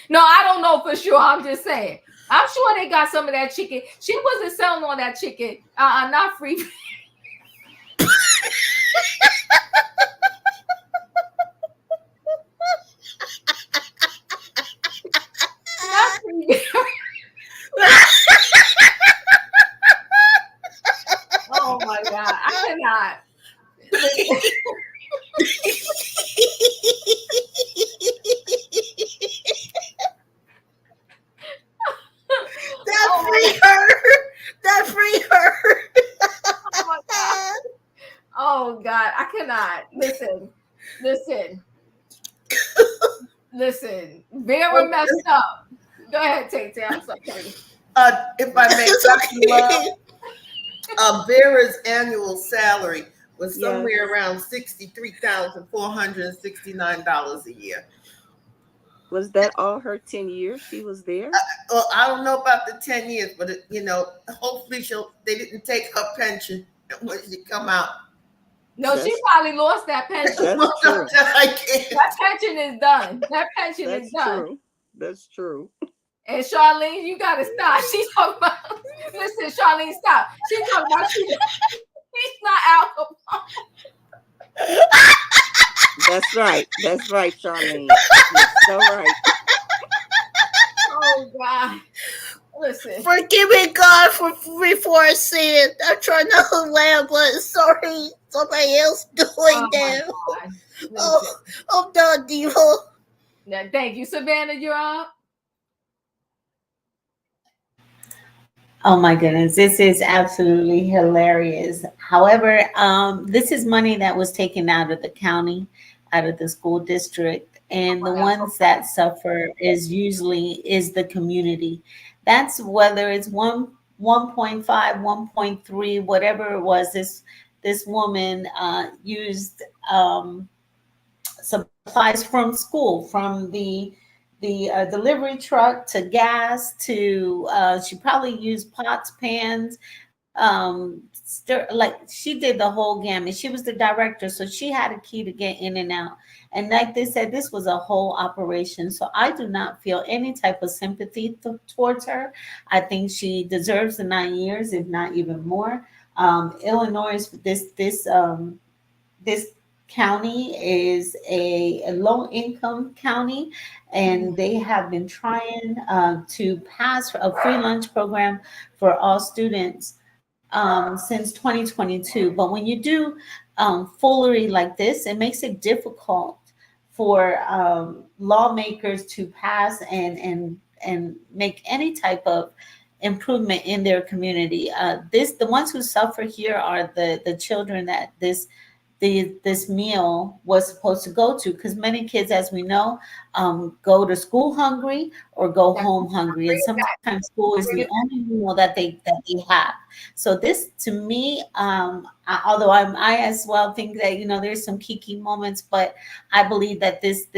No, I don't know for sure. I'm just saying. I'm sure they got some of that chicken. She wasn't selling all that chicken. Not free. Not free. Oh my God, I cannot. That free her. That free her. Oh my God. Oh God, I cannot. Listen. Vera messed up. Go ahead, Tay. I'm sorry. If I may, Dr. Love, Vera's annual salary was somewhere around $63,469 a year. Was that all her 10 years she was there? Well, I don't know about the 10 years, but hopefully they didn't take her pension when she come out. No, she probably lost that pension. That's true. That pension is done. That pension is done. True. That's true. And Charlene, you gotta stop. She's talking about. Listen, Charlene, stop. She's talking about she's not alcohol. That's right. That's right, Charlene. That's so right. Oh God. Listen. Forgive me, God, before I say it. I'm trying to laugh, but sorry, somebody else doing that. I'm done, Diva. Yeah, thank you, Savannah. You're up. Oh my goodness, this is absolutely hilarious. However, this is money that was taken out of the county, out of the school district, and the ones that suffer is the community. That's whether it's 1.5, 1.3, whatever it was. This woman used supplies from school, from the delivery truck to gas to she probably used pots, pans, like she did the whole gamut. She was the director, so she had a key to get in and out. And like they said, this was a whole operation. So I do not feel any type of sympathy towards her. I think she deserves the 9 years, if not even more. Illinois, this county is a low income county, and they have been trying to pass a free lunch program for all students since 2022. But when you do foolery like this, it makes it difficult for lawmakers to pass and make any type of improvement in their community. The ones who suffer here are the children that this meal was supposed to go to, because many kids, as we know, go to school hungry or go home hungry, and sometimes school is the only meal that they have. So this, to me, although I as well think that there's some kiki moments, but I believe that this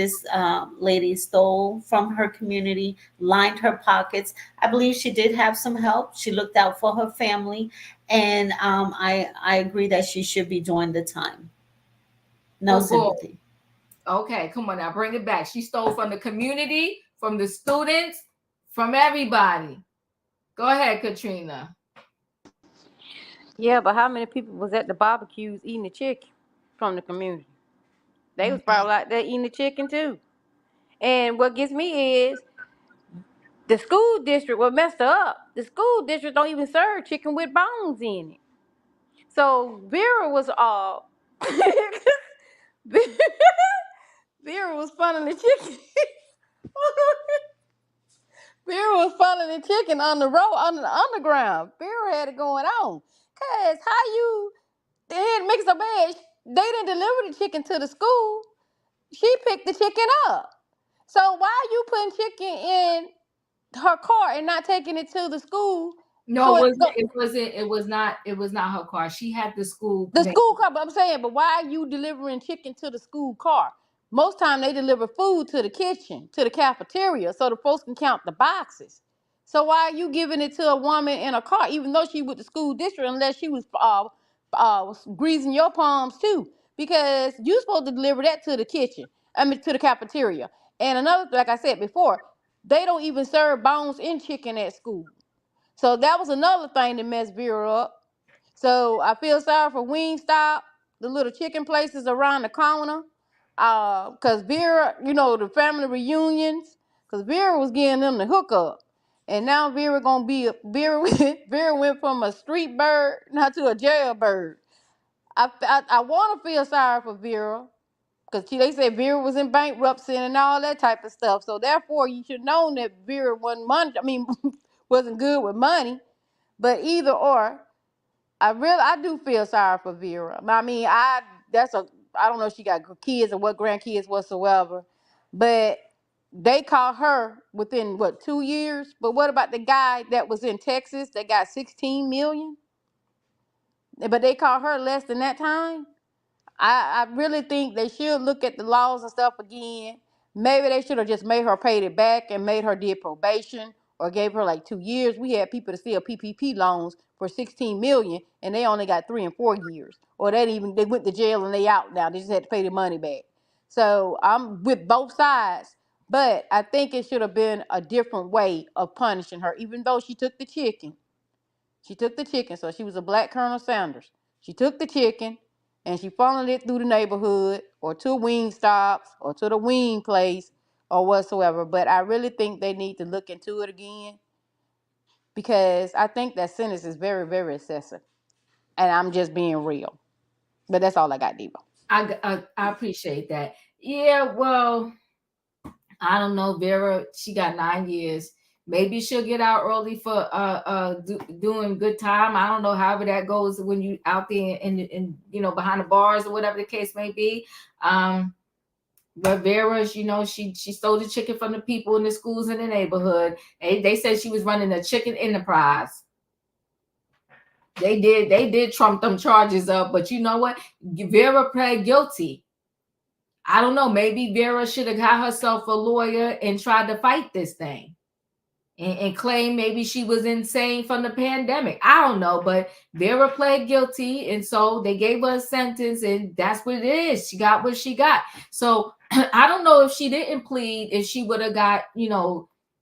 lady stole from her community, lined her pockets. I believe she did have some help. She looked out for her family, and I agree that she should be doing the time. No sympathy. Okay, come on now, bring it back. She stole from the community, from the students, from everybody. Go ahead, Katrina. Yeah, but how many people was at the barbecues eating the chicken from the community? They was probably out there eating the chicken too. And what gets me is the school district was messed her up. The school district don't even serve chicken with bones in it. So Vera was Vera was funneling the chicken. Vera was funneling the chicken on the road, on the underground. Vera had it going on. Cause they had mixed a bag. They didn't deliver the chicken to the school. She picked the chicken up. So why are you putting chicken in her car and not taking it to the school? No, it was not her car. She had the school car, but I'm saying, but why are you delivering chicken to the school car? Most time they deliver food to the kitchen, to the cafeteria, so the folks can count the boxes. So why are you giving it to a woman in a car, even though she with the school district, unless she was greasing your palms too? Because you're supposed to deliver that to the kitchen, to the cafeteria. And another, like I said before, They don't even serve bones and chicken at school. So that was another thing that messed Vera up. So I feel sorry for Wingstop, the little chicken places around the corner. Cause Vera, the family reunions, cause Vera was getting them the hookup. And now Vera gonna be Vera went from a street bird now to a jailbird. I want to feel sorry for Vera because they said Vera was in bankruptcy and all that type of stuff. So therefore, you should know that Vera wasn't money. I mean, wasn't good with money. But either or, I do feel sorry for Vera. I mean, I don't know if she got kids or what grandkids whatsoever, but they caught her within 2 years. But what about the guy that was in Texas that got 16 million? But they caught her less than that time. I really think they should look at the laws and stuff again. Maybe they should have just made her paid it back and made her did probation or gave her like 2 years. We had people to steal PPP loans for 16 million and they only got 3 and 4 years. Or they went to jail and they out now. They just had to pay the money back. So I'm with both sides. But I think it should have been a different way of punishing her, even though she took the chicken. She took the chicken, so she was a black Colonel Sanders. She took the chicken and she funneled it through the neighborhood or to wing stops or to the wing place or whatsoever. But I really think they need to look into it again because I think that sentence is very, very excessive. And I'm just being real. But that's all I got, Debo. I appreciate that. Yeah, well, I don't know, Vera. She got 9 years. Maybe she'll get out early for doing good time. I don't know, however that goes when you out there in behind the bars or whatever the case may be. But Vera, she stole the chicken from the people in the schools in the neighborhood. They said she was running a chicken enterprise. They did trump them charges up, but you know what? Vera pled guilty. I don't know. Maybe Vera should have got herself a lawyer and tried to fight this thing and claim maybe she was insane from the pandemic. I don't know, but Vera pled guilty. And so they gave her a sentence and that's what it is. She got what she got. So I don't know if she didn't plead, if she would have got,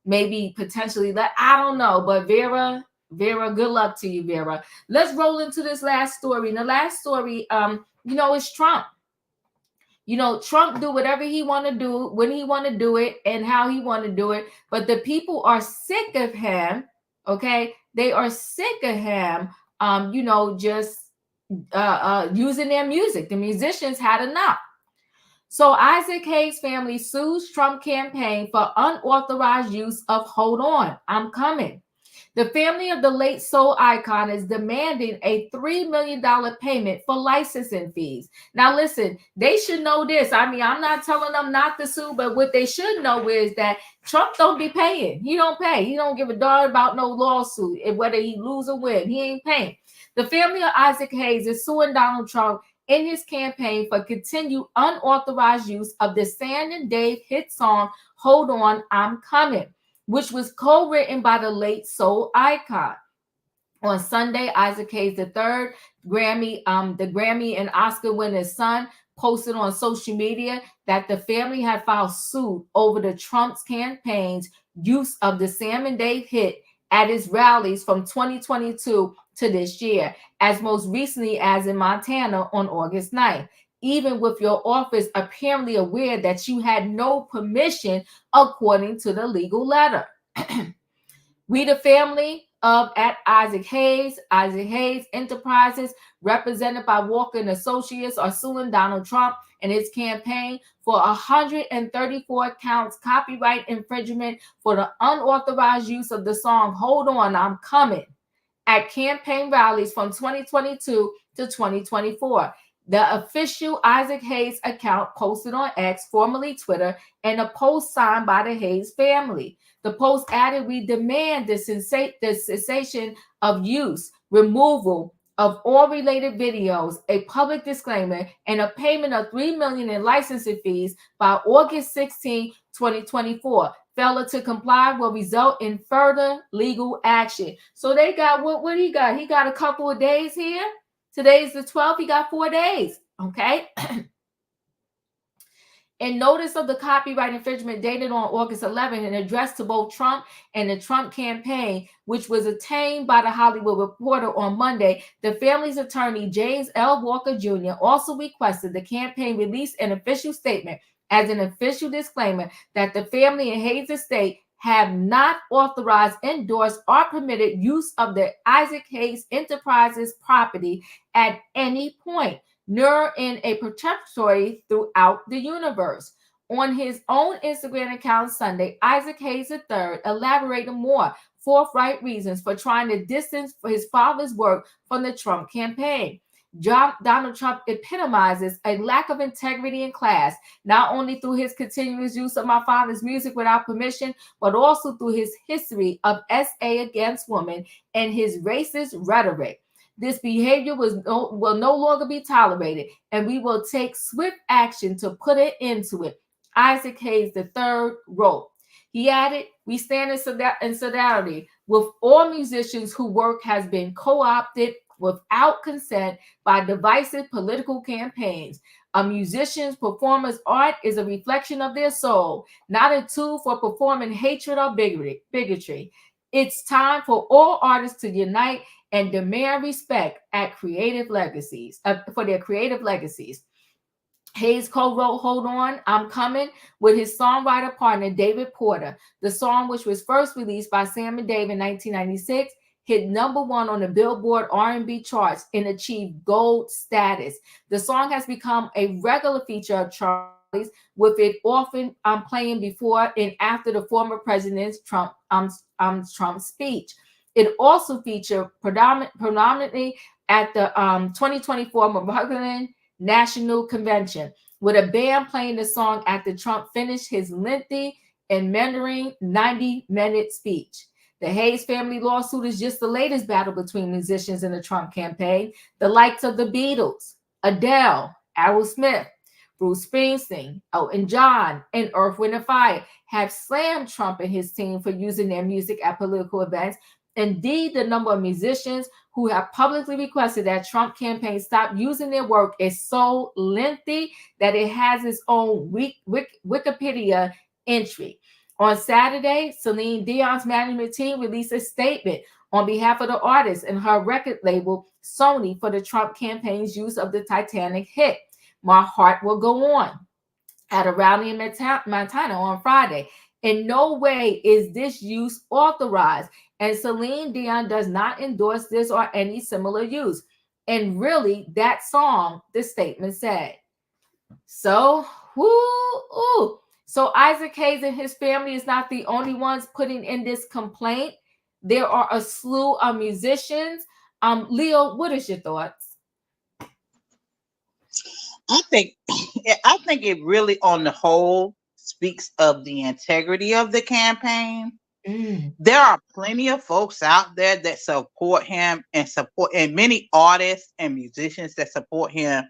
maybe potentially that. I don't know. But Vera, good luck to you, Vera. Let's roll into this last story. And the last story, is Trump. Trump do whatever he want to do, when he want to do it, and how he want to do it. But the people are sick of him. Okay, they are sick of him. Just using their music. The musicians had enough. So Isaac Hayes' family sues Trump campaign for unauthorized use of "Hold On, I'm Coming." The family of the late soul icon is demanding a $3 million payment for licensing fees. Now, listen, they should know this. I mean, I'm not telling them not to sue, but what they should know is that Trump don't be paying. He don't pay. He don't give a darn about no lawsuit, whether he lose or win. He ain't paying. The family of Isaac Hayes is suing Donald Trump in his campaign for continued unauthorized use of the Sam and Dave hit song, "Hold On, I'm Coming," which was co-written by the late soul icon. On Sunday, Isaac Hayes III, the Grammy and Oscar winner's son, posted on social media that the family had filed suit over the Trump's campaign's use of the Sam and Dave hit at its rallies from 2022 to this year, as most recently as in Montana on August 9th. Even with your office apparently aware that you had no permission according to the legal letter. We, the family of Isaac Hayes Enterprises, represented by Walker and Associates, are suing Donald Trump and his campaign for 134 counts copyright infringement for the unauthorized use of the song "Hold On, I'm Coming" at campaign rallies from 2022 to 2024. The official Isaac Hayes account posted on X, formerly Twitter, and a post signed by the Hayes family. The post added, "We demand the cessation of use, removal of all related videos, a public disclaimer, and a payment of $3 million in licensing fees by August 16, 2024. Failure to comply will result in further legal action." So they got what he got? He got a couple of days here. Today's the 12th. He got 4 days. Okay. In notice of the copyright infringement dated on August 11th and addressed to both Trump and the Trump campaign, which was obtained by the Hollywood Reporter on Monday, the family's attorney, James L. Walker Jr., also requested the campaign release an official statement as an official disclaimer that the family and Hayes estate have not authorized, endorsed, or permitted use of the Isaac Hayes Enterprises property at any point, nor in a perpetuity throughout the universe. On his own Instagram account Sunday, Isaac Hayes III elaborated more forthright reasons for trying to distance his father's work from the Trump campaign. Donald Trump epitomizes a lack of integrity and class, not only through his continuous use of my father's music without permission, but also through his history of SA against women and his racist rhetoric. This behavior will no longer be tolerated, and we will take swift action to put an end to it, Isaac Hayes III wrote. He added, we stand in solidarity with all musicians whose work has been co-opted without consent by divisive political campaigns. A musician's performer's art is a reflection of their soul, not a tool for performing hatred or bigotry. It's time for all artists to unite and demand respect at creative legacies for their creative legacies. Hayes co-wrote Hold On, I'm Coming with his songwriter partner David Porter. The song, which was first released by Sam and Dave in 1996, hit #1 on the Billboard R&B charts and achieved gold status. The song has become a regular feature of Charlie's, with it often playing before and after the former president's Trump speech. It also featured predominantly at the 2024 Republican National Convention, with a band playing the song after Trump finished his lengthy and meandering 90-minute speech. The Hayes family lawsuit is just the latest battle between musicians in the Trump campaign. The likes of the Beatles, Adele, Aerosmith, Bruce Springsteen, Elton John, and Earth, Wind & Fire have slammed Trump and his team for using their music at political events. Indeed, the number of musicians who have publicly requested that Trump campaign stop using their work is so lengthy that it has its own Wikipedia entry. On Saturday, Celine Dion's management team released a statement on behalf of the artist and her record label, Sony, for the Trump campaign's use of the Titanic hit, My Heart Will Go On, at a rally in Montana on Friday. In no way is this use authorized, and Celine Dion does not endorse this or any similar use. And really, that song, the statement said. So, So Isaac Hayes and his family is not the only ones putting in this complaint. There are a slew of musicians. Leo, what is your thoughts? I think it really, on the whole, speaks of the integrity of the campaign. There are plenty of folks out there that support him and many artists and musicians that support him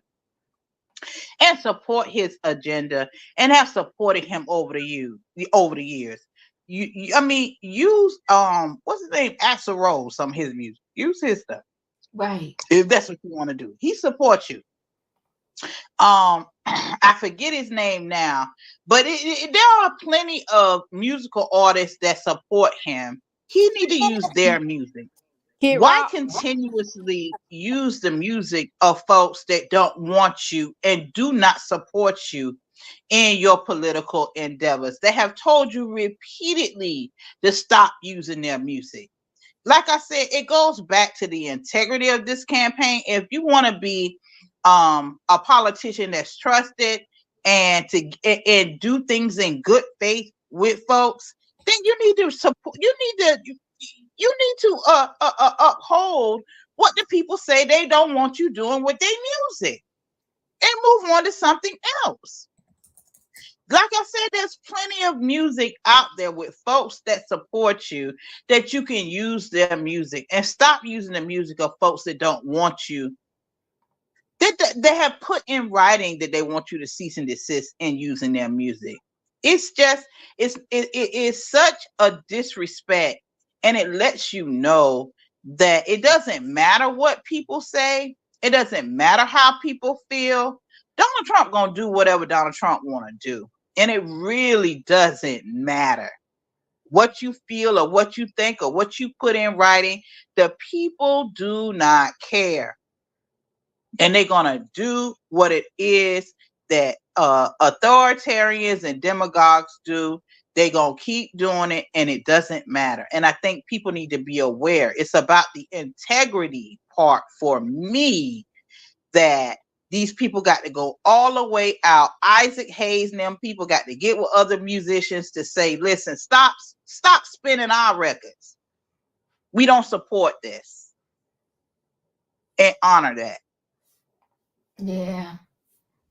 and support his agenda and have supported him over the years. Use what's his name? Axl Rose, some of his music. Use his stuff. Right. If that's what you want to do. He supports you. I forget his name now, but there are plenty of musical artists that support him. He need to use their music. Why continuously use the music of folks that don't want you and do not support you in your political endeavors? They have told you repeatedly to stop using their music. Like I said, it goes back to the integrity of this campaign. If you want to be a politician that's trusted and do things in good faith with folks, then you need to support. You need to uphold what the people say they don't want you doing with their music, and move on to something else. Like I said, there's plenty of music out there with folks that support you, that you can use their music, and stop using the music of folks that don't want you. They have put in writing that they want you to cease and desist in using their music. It's just, it is such a disrespect, and it lets you know that it doesn't matter what people say. It doesn't matter how people feel. Donald Trump gonna do whatever Donald Trump want to do, and it really doesn't matter what you feel or what you think or what you put in writing. The people do not care, and they're gonna do what it is that authoritarians and demagogues do. They're gonna keep doing it, and it doesn't matter. And I think people need to be aware. It's about the integrity part for me, that these people got to go all the way out. Isaac Hayes and them people got to get with other musicians to say, listen, stop spinning our records. We don't support this. And honor that. Yeah,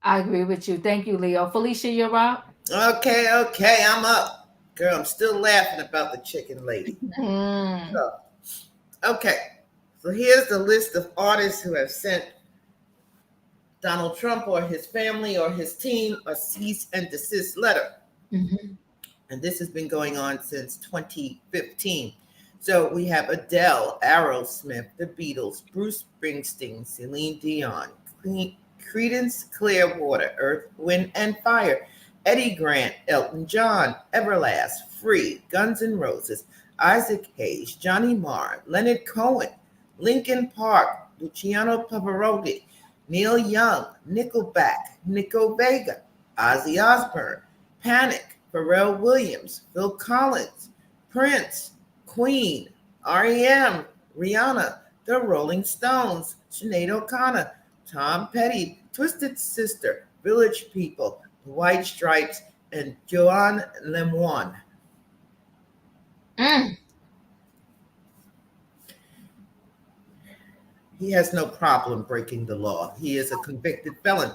I agree with you. Thank you, Leo. Felicia, you're up. Okay, I'm up. Girl, I'm still laughing about the chicken lady. Okay, so here's the list of artists who have sent Donald Trump or his family or his team a cease and desist letter. Mm-hmm. And this has been going on since 2015. So we have Adele, Aerosmith, The Beatles, Bruce Springsteen, Celine Dion, Creedence Clearwater, Earth, Wind and Fire, Eddie Grant, Elton John, Everlast, Free, Guns N' Roses, Isaac Hayes, Johnny Marr, Leonard Cohen, Linkin Park, Luciano Pavarotti, Neil Young, Nickelback, Nico Vega, Ozzy Osbourne, Panic, Pharrell Williams, Phil Collins, Prince, Queen, R.E.M., Rihanna, The Rolling Stones, Sinead O'Connor, Tom Petty, Twisted Sister, Village People, The White Stripes, and Joan Lemoine. He has no problem breaking the law. He is a convicted felon.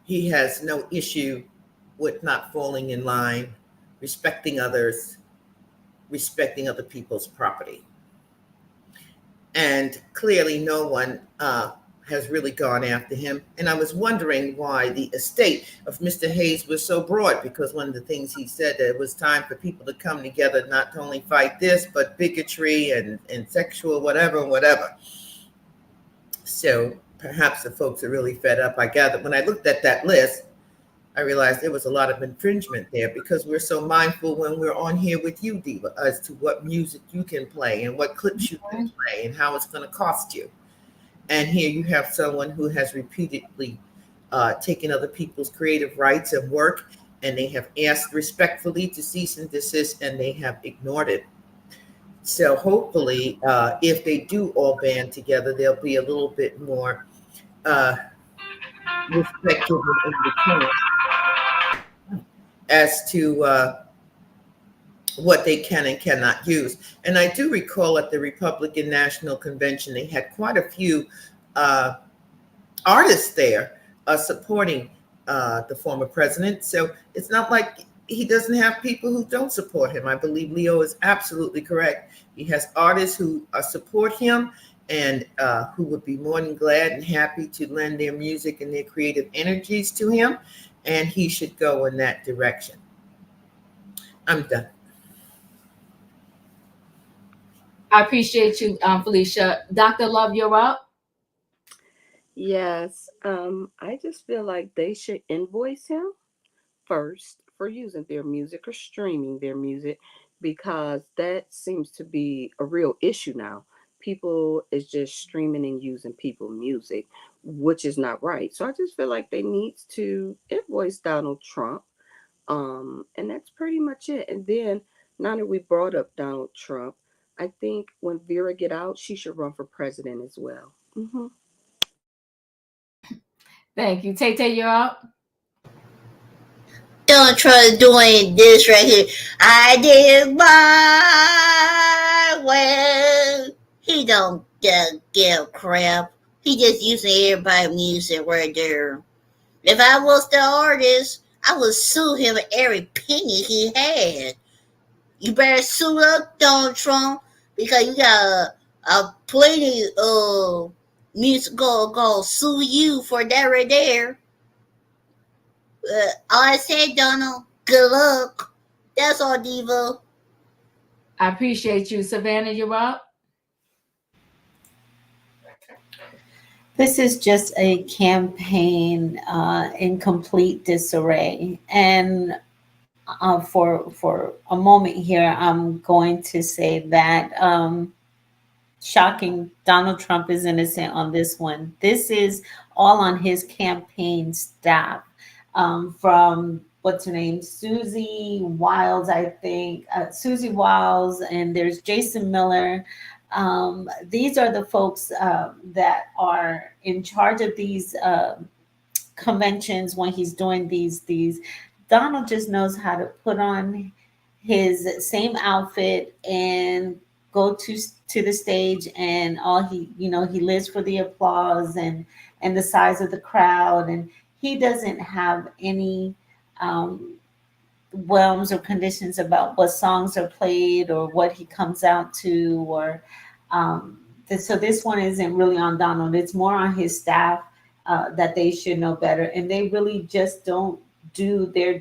He has no issue with not falling in line, respecting others, respecting other people's property. And clearly no one has really gone after him. And I was wondering why the estate of Mr. Hayes was so broad, because one of the things he said, that it was time for people to come together, not to only fight this, but bigotry and sexual whatever. So perhaps the folks are really fed up. I gather when I looked at that list, I realized there was a lot of infringement there, because we're so mindful when we're on here with you, Diva, as to what music you can play and what clips you can play and how it's going to cost you. And here you have someone who has repeatedly taken other people's creative rights and work, and they have asked respectfully to cease and desist, and they have ignored it. So hopefully, if they do all band together, there'll be a little bit more respect in return as to what they can and cannot use. And I do recall at the Republican National Convention, they had quite a few artists there supporting the former president. So it's not like he doesn't have people who don't support him. I believe Leo is absolutely correct. He has artists who support him and who would be more than glad and happy to lend their music and their creative energies to him. And he should go in that direction. I'm done. I appreciate you, Felicia. Dr. Love, you're up. Yes, I just feel like they should invoice him first for using their music or streaming their music, because that seems to be a real issue now. People is just streaming and using people's music, which is not right. So I just feel like they need to invoice Donald Trump. And that's pretty much it. And then now that we brought up Donald Trump, I think when Vera get out, she should run for president as well. Mm-hmm. Thank you. Tay, you're up. Don't try doing this right here. I did my way. He don't give a crap. He just using everybody's music right there. If I was the artist, I would sue him for every penny he had. You better sue up Donald Trump, because you got a plenty of music go sue you for that right there. All I said, Donald, good luck. That's all, Diva. I appreciate you. Savannah, you're up. This is just a campaign in complete disarray. And for a moment here, I'm going to say that shocking, Donald Trump is innocent on this one. This is all on his campaign staff. From what's her name, Susie Wiles, I think, Susie Wiles, and there's Jason Miller. These are the folks that are in charge of these conventions when he's doing these. Donald just knows how to put on his same outfit and go to the stage, and all he lives for the applause and the size of the crowd, and he doesn't have any realms or conditions about what songs are played or what he comes out to, or so this one isn't really on Donald. It's more on his staff that they should know better, and they really just don't do their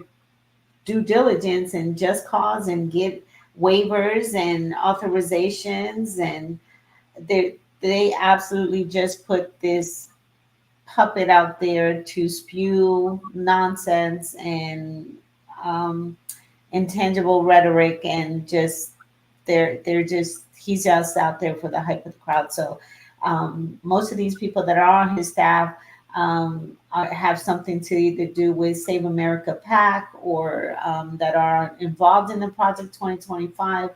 due diligence and just cause and get waivers and authorizations, and they absolutely just put this puppet out there to spew nonsense and intangible rhetoric, and just they're just he's just out there for the hype of the crowd. So most of these people that are on his staff have something to either do with Save America PAC or that are involved in the Project 2025.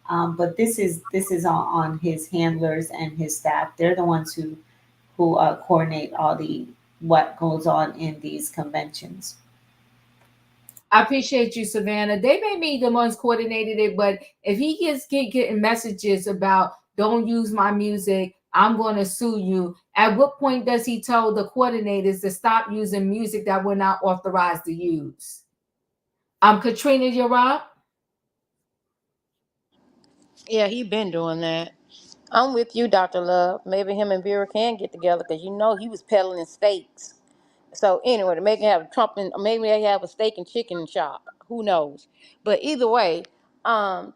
But this is on his handlers and his staff. They're the ones who coordinate all the what goes on in these conventions. I appreciate you, Savannah. They may be the ones coordinated it, but if he getting messages about don't use my music, I'm going to sue you. At what point does he tell the coordinators to stop using music that we're not authorized to use? Katrina, you're up. Yeah, he been doing that. I'm with you, Dr. Love. Maybe him and Vera can get together because he was peddling steaks. So anyway, to make it have Trump and maybe they have a steak and chicken shop. Who knows? But either way,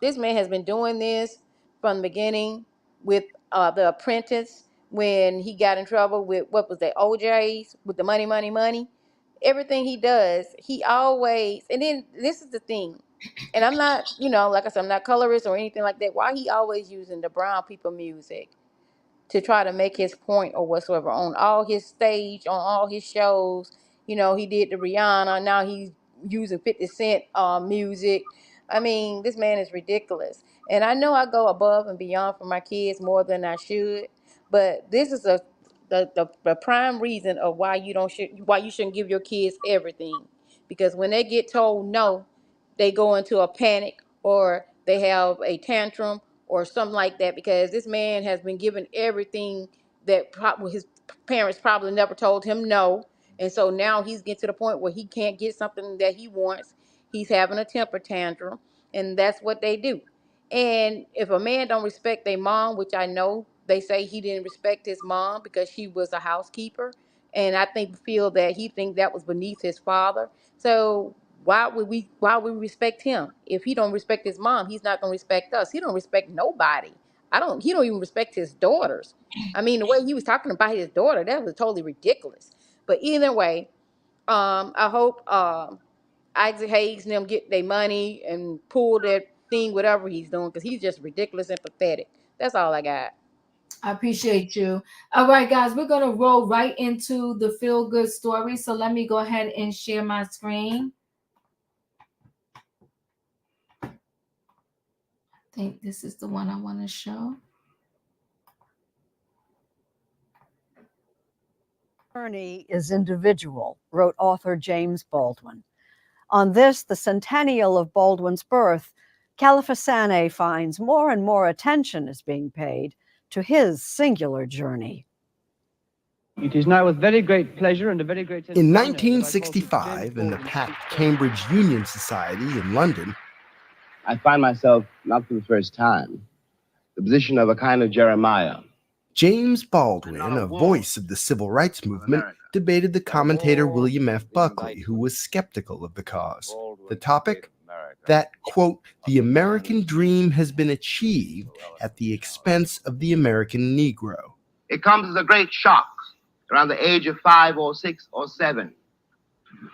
this man has been doing this from the beginning with The Apprentice when he got in trouble with what was that OJ's with the money. Everything he does, he always and then this is the thing. And I'm not, like I said, I'm not colorist or anything like that. Why he always using the brown people music to try to make his point or whatsoever on all his stage, on all his shows. He did the Rihanna. Now he's using 50 Cent music. I mean, this man is ridiculous. And I know I go above and beyond for my kids more than I should, but this is the prime reason of why you shouldn't give your kids everything. Because when they get told no, they go into a panic or they have a tantrum or something like that, because this man has been given everything that his parents probably never told him no. And so now he's getting to the point where he can't get something that he wants. He's having a temper tantrum, and that's what they do. And if a man don't respect their mom, which I know they say he didn't respect his mom because she was a housekeeper, and I feel that he think that was beneath his father. So why would we respect him? If he don't respect his mom, he's not gonna respect us. He don't respect nobody. He don't even respect his daughters. I mean, the way he was talking about his daughter, that was totally ridiculous. But either way, I hope Isaac Hayes and them get their money and pull that thing, whatever he's doing, because he's just ridiculous and pathetic. That's all I got. I appreciate you. All right, guys, we're going to roll right into the feel good story. So let me go ahead and share my screen. I think this is the one I want to show. Journey is individual, wrote author James Baldwin. On this, the centennial of Baldwin's birth, Califasane finds more and more attention is being paid to his singular journey. It is now with very great pleasure and a very great... In 1965, in the packed Cambridge Union Society in London, I find myself, not for the first time, the position of a kind of Jeremiah. James Baldwin, a voice of the civil rights movement, debated the commentator William F. Buckley, who was skeptical of the cause. The topic? That, quote, the American dream has been achieved at the expense of the American Negro. It comes as a great shock around the age of 5 or 6 or 7,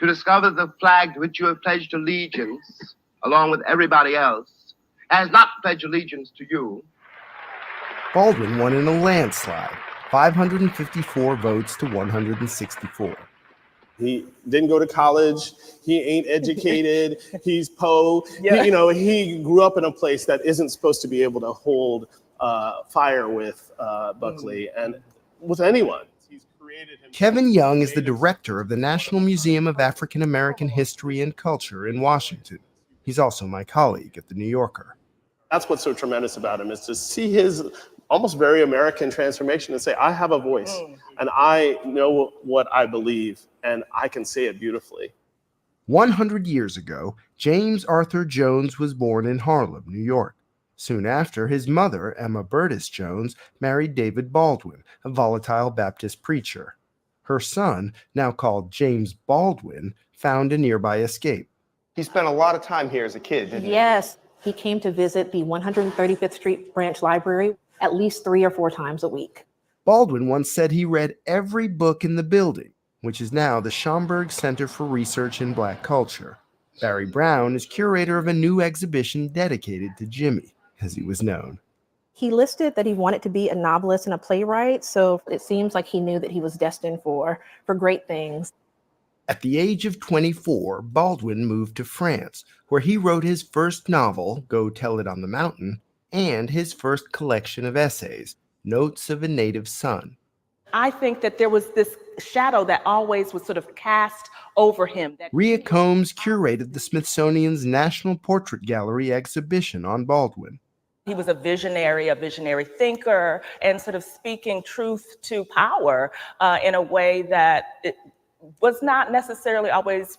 to discover the flag to which you have pledged allegiance, along with everybody else, has not pledged allegiance to you. Baldwin won in a landslide, 554 votes to 164. He didn't go to college. He ain't educated. He's Poe. Yeah. He grew up in a place that isn't supposed to be able to hold fire with Buckley and with anyone. He's created himself. Kevin Young is the director of the National Museum of African American History and Culture in Washington. He's also my colleague at The New Yorker. That's what's so tremendous about him, is to see his almost very American transformation and say, I have a voice and I know what I believe and I can say it beautifully. 100 years ago, James Arthur Jones was born in Harlem, New York. Soon after, his mother, Emma Burtis Jones, married David Baldwin, a volatile Baptist preacher. Her son, now called James Baldwin, found a nearby escape. He spent a lot of time here as a kid, didn't he? Yes, he came to visit the 135th Street Branch Library at least 3 or 4 times a week. Baldwin once said he read every book in the building, which is now the Schomburg Center for Research in Black Culture. Barry Brown is curator of a new exhibition dedicated to Jimmy, as he was known. He listed that he wanted to be a novelist and a playwright, so it seems like he knew that he was destined for great things. At the age of 24, Baldwin moved to France, where he wrote his first novel, Go Tell It on the Mountain, and his first collection of essays, Notes of a Native Son. I think that there was this shadow that always was sort of cast over him. Rhea Combs curated the Smithsonian's National Portrait Gallery exhibition on Baldwin. He was a visionary thinker, and sort of speaking truth to power in a way that it was not necessarily always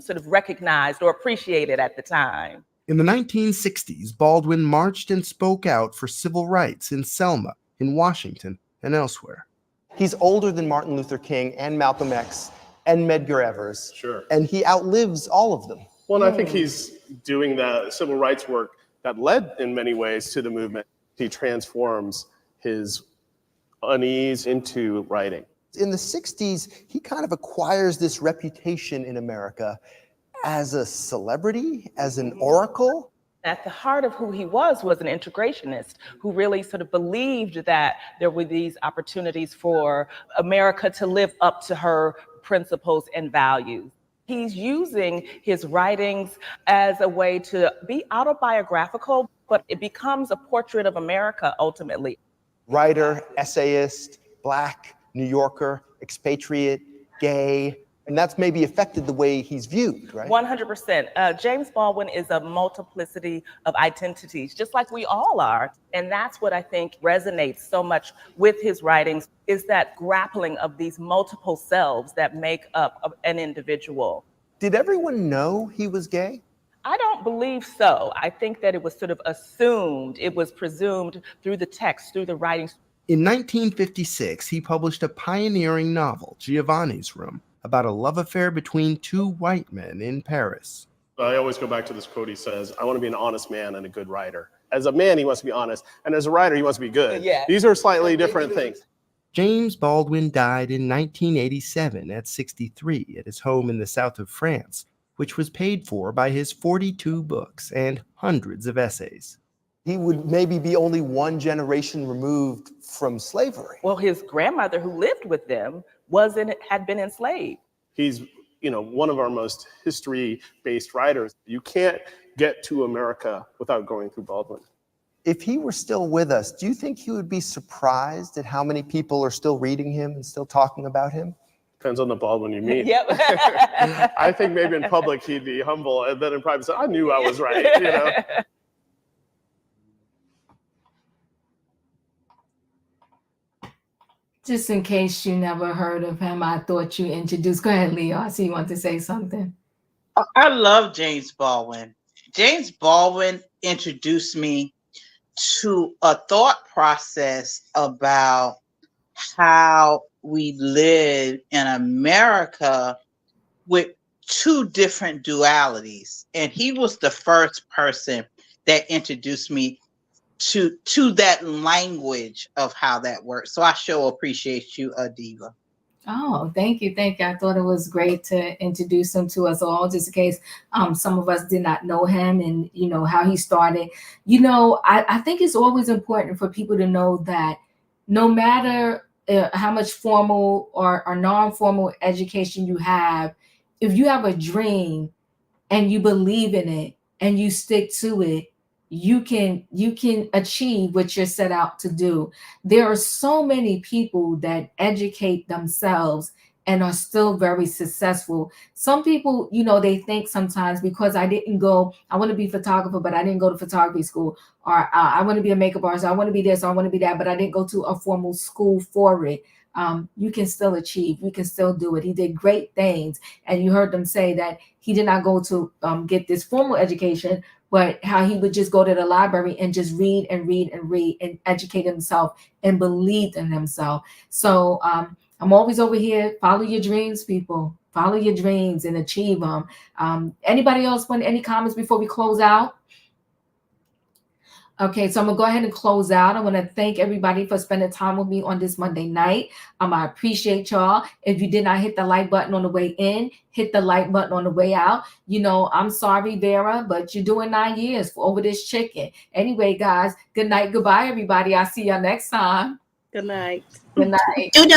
sort of recognized or appreciated at the time. In the 1960s, Baldwin marched and spoke out for civil rights in Selma, in Washington, and elsewhere. He's older than Martin Luther King and Malcolm X and Medgar Evers. Sure. And he outlives all of them. Well, and I think he's doing the civil rights work that led in many ways to the movement. He transforms his unease into writing. In the 60s, he kind of acquires this reputation in America as a celebrity, as an oracle. At the heart of who he was an integrationist who really sort of believed that there were these opportunities for America to live up to her principles and values. He's using his writings as a way to be autobiographical, but it becomes a portrait of America ultimately. Writer, essayist, Black, New Yorker, expatriate, gay, and that's maybe affected the way he's viewed, right? 100%. James Baldwin is a multiplicity of identities, just like we all are. And that's what I think resonates so much with his writings, is that grappling of these multiple selves that make up an individual. Did everyone know he was gay? I don't believe so. I think that it was sort of assumed, it was presumed through the text, through the writings. In 1956, he published a pioneering novel, Giovanni's Room, about a love affair between 2 white men in Paris. I always go back to this quote he says, I want to be an honest man and a good writer. As a man, he wants to be honest, and as a writer, he wants to be good. Yeah. These are slightly different things. James Baldwin died in 1987 at 63 at his home in the south of France, which was paid for by his 42 books and hundreds of essays. He would maybe be only 1 generation removed from slavery. Well, his grandmother who lived with them had been enslaved. He's, one of our most history-based writers. You can't get to America without going through Baldwin. If he were still with us, do you think he would be surprised at how many people are still reading him and still talking about him? Depends on the Baldwin you meet. Yep. I think maybe in public he'd be humble, and then in private say, I knew I was right, Just in case you never heard of him, I thought you introduced. Go ahead, Leo. I see you want to say something. I love James Baldwin. James Baldwin introduced me to a thought process about how we live in America with 2 different dualities. And he was the first person that introduced me to that language of how that works. So I sure appreciate you, Diva. Oh, thank you. Thank you. I thought it was great to introduce him to us all, just in case some of us did not know him and, you know, how he started. You know, I think it's always important for people to know that no matter how much formal or non-formal education you have, if you have a dream and you believe in it and you stick to it, you can achieve what you're set out to do. There are so many people that educate themselves and are still very successful. Some people, you know, they think sometimes because I want to be a photographer, but I didn't go to photography school, or I want to be a makeup artist, I want to be this, or I want to be that, but I didn't go to a formal school for it. You can still achieve, you can still do it. He did great things. And you heard them say that he did not go to get this formal education, but how he would just go to the library and just read and read and read and educate himself and believe in himself. So I'm always over here. Follow your dreams, people. Follow your dreams and achieve them. Anybody else want any comments before we close out? Okay, so I'm gonna go ahead and close out. I want to thank everybody for spending time with me on this Monday night. I appreciate y'all. If you did not hit the like button on the way in, hit the like button on the way out. You know, I'm sorry, Vera, but you're doing 9 years over this chicken. Anyway, guys, good night, goodbye, everybody. I'll see y'all next time. Good night. Good night. Good night.